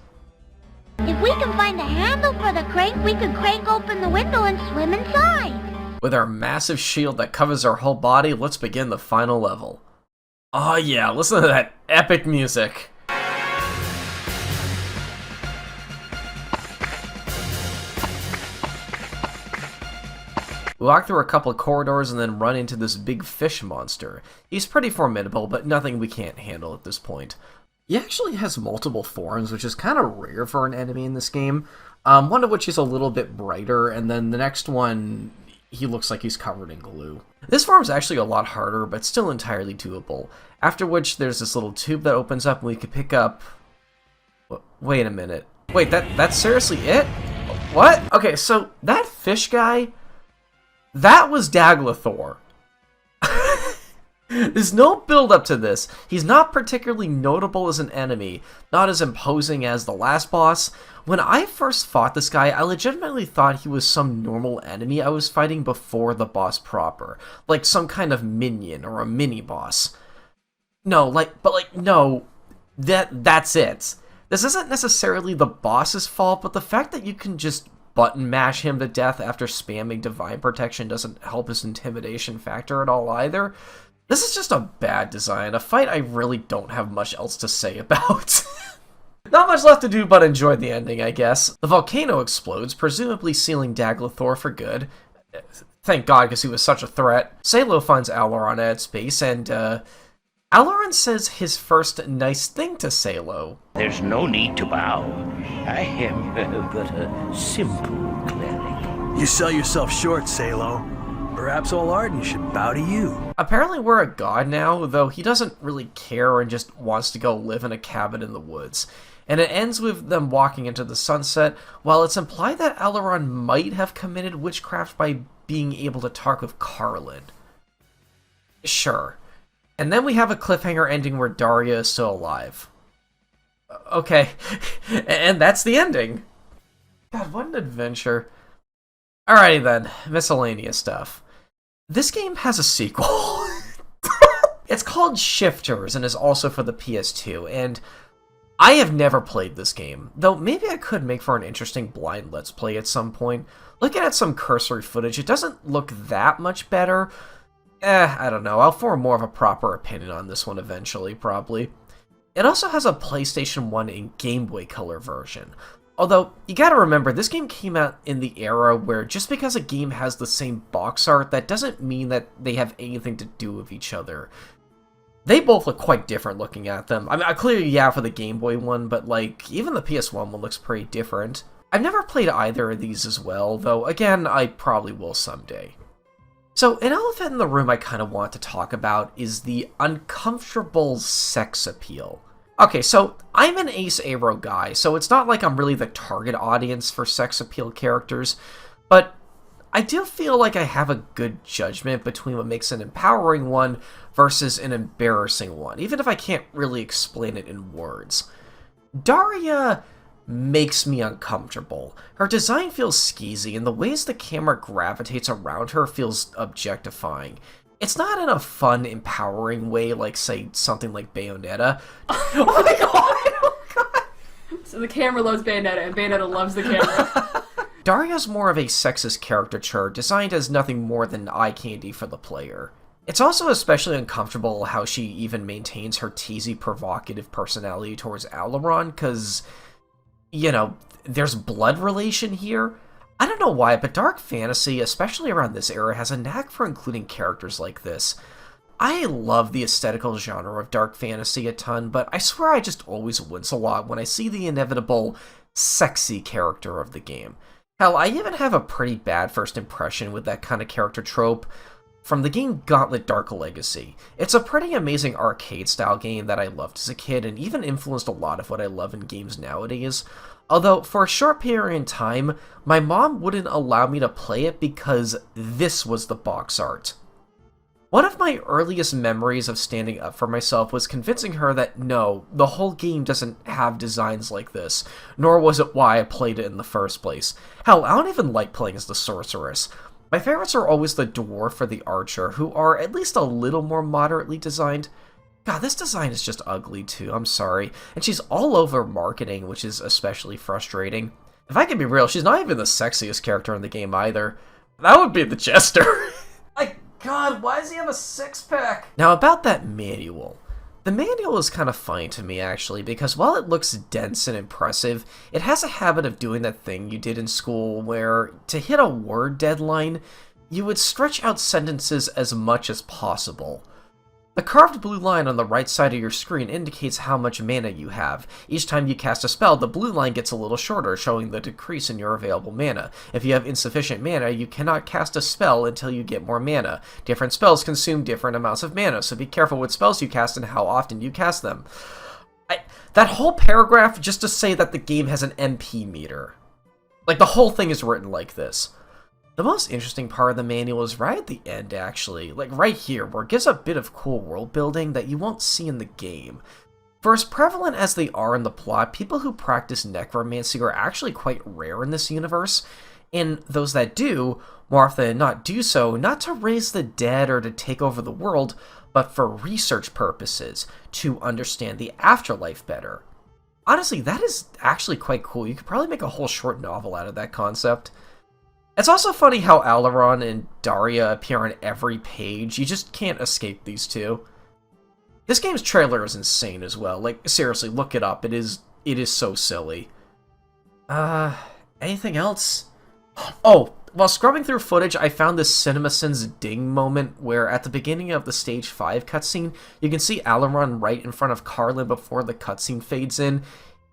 If we can find a handle for the crank, we could crank open the window and swim inside. With our massive shield that covers our whole body, let's begin the final level. Oh yeah, listen to that epic music. We walk through a couple of corridors and then run into this big fish monster. He's pretty formidable, but nothing we can't handle at this point. He actually has multiple forms, which is kind of rare for an enemy in this game. One of which is a little bit brighter, and then the next one, he looks like he's covered in glue. This form's actually a lot harder, but still entirely doable. After which, there's this little tube that opens up and we can pick up... Wait a minute. Wait, that's seriously it? What? Okay, so that fish guy, that was Daglathor. There's no build-up to this. He's not particularly notable as an enemy, not as imposing as the last boss. When I first fought this guy, I legitimately thought he was some normal enemy I was fighting before the boss proper, like some kind of minion or a mini-boss. No, no, that's it. This isn't necessarily the boss's fault, but the fact that you can just button mash him to death after spamming Divine Protection doesn't help his intimidation factor at all either. This is just a bad design, a fight I really don't have much else to say about. Not much left to do but enjoy the ending, I guess. The volcano explodes, presumably sealing Daglathor for good. Thank God, because he was such a threat. Salo finds Alaron at its base, and, Alaron says his first nice thing to Salo. There's no need to bow. I am but a simple cleric. You sell yourself short, Salo. Perhaps all Arden should bow to you. Apparently we're a god now, though he doesn't really care and just wants to go live in a cabin in the woods. And it ends with them walking into the sunset, while it's implied that Alaron might have committed witchcraft by being able to talk with Carlin. Sure. And then we have a cliffhanger ending where Daria is still alive. Okay. And that's the ending. God, what an adventure. Alrighty then, miscellaneous stuff. This game has a sequel. It's called Shifters and is also for the PS2, and I have never played this game, though maybe I could make for an interesting blind Let's Play at some point. Looking at some cursory footage, it doesn't look that much better. I don't know, I'll form more of a proper opinion on this one eventually, probably. It also has a PlayStation 1 and Game Boy Color version. Although, you gotta remember, this game came out in the era where just because a game has the same box art, that doesn't mean that they have anything to do with each other. They both look quite different looking at them. I mean, clearly, yeah, for the Game Boy one, but, like, even the PS1 one looks pretty different. I've never played either of these as well, though again, I probably will someday. So, an elephant in the room I kind of want to talk about is the uncomfortable sex appeal. Okay, so I'm an Ace Aero guy, so it's not like I'm really the target audience for sex appeal characters, but I do feel like I have a good judgment between what makes an empowering one versus an embarrassing one, even if I can't really explain it in words. Daria makes me uncomfortable. Her design feels skeezy, and the ways the camera gravitates around her feels objectifying. It's not in a fun, empowering way like, say, something like Bayonetta. Oh my god! Oh god! So the camera loves Bayonetta, and Bayonetta loves the camera. Daria's more of a sexist caricature, designed as nothing more than eye candy for the player. It's also especially uncomfortable how she even maintains her teasy, provocative personality towards Alaron, because, you know, there's blood relation here. I don't know why, but dark fantasy, especially around this era, has a knack for including characters like this. I love the aesthetical genre of dark fantasy a ton, but I swear I just always wince a lot when I see the inevitable sexy character of the game. Hell, I even have a pretty bad first impression with that kind of character trope from the game Gauntlet Dark Legacy. It's a pretty amazing arcade-style game that I loved as a kid, and even influenced a lot of what I love in games nowadays. Although, for a short period in time, my mom wouldn't allow me to play it because this was the box art. One of my earliest memories of standing up for myself was convincing her that no, the whole game doesn't have designs like this, nor was it why I played it in the first place. Hell, I don't even like playing as the sorceress. My favorites are always the dwarf or the archer, who are at least a little more moderately designed. God, this design is just ugly too, I'm sorry. And she's all over marketing, which is especially frustrating. If I can be real, she's not even the sexiest character in the game either. That would be the Jester. My god, why does he have a six-pack? Now about that manual. The manual is kind of funny to me actually, because while it looks dense and impressive, it has a habit of doing that thing you did in school where, to hit a word deadline, you would stretch out sentences as much as possible. The carved blue line on the right side of your screen indicates how much mana you have. Each time you cast a spell, the blue line gets a little shorter, showing the decrease in your available mana. If you have insufficient mana, you cannot cast a spell until you get more mana. Different spells consume different amounts of mana, so be careful what spells you cast and how often you cast them. That whole paragraph just to say that the game has an MP meter. Like, the whole thing is written like this. The most interesting part of the manual is right at the end, actually. Like, right here, where it gives a bit of cool world building that you won't see in the game. For as prevalent as they are in the plot, people who practice necromancy are actually quite rare in this universe, and those that do, more often than not, do so not to raise the dead or to take over the world, but for research purposes, to understand the afterlife better. Honestly, that is actually quite cool. You could probably make a whole short novel out of that concept. It's also funny how Alaron and Daria appear on every page. You just can't escape these two. This game's trailer is insane as well. Like, seriously, look it up. It is so silly. Anything else? Oh, while scrubbing through footage, I found this CinemaSins ding moment where at the beginning of the Stage 5 cutscene, you can see Alaron right in front of Carlin before the cutscene fades in.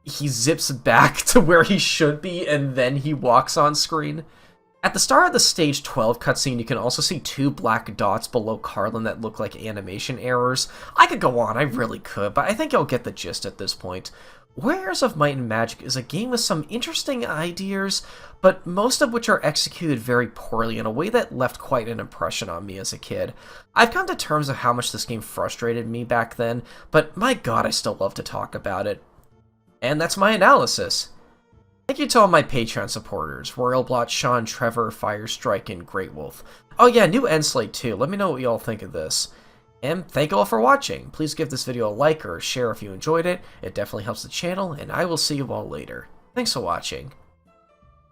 He zips back to where he should be, and then he walks on screen. At the start of the Stage 12 cutscene, you can also see two black dots below Carlin that look like animation errors. I could go on, I really could, but I think you'll get the gist at this point. Warriors of Might and Magic is a game with some interesting ideas, but most of which are executed very poorly in a way that left quite an impression on me as a kid. I've come to terms of how much this game frustrated me back then, but my god, I still love to talk about it. And that's my analysis. Thank you to all my Patreon supporters, Royalblot, Sean, Trevor, Firestrike, and Great Wolf. Oh yeah, new end slate too, let me know what you all think of this. And thank you all for watching. Please give this video a like or a share if you enjoyed it, it definitely helps the channel, and I will see you all later. Thanks for watching.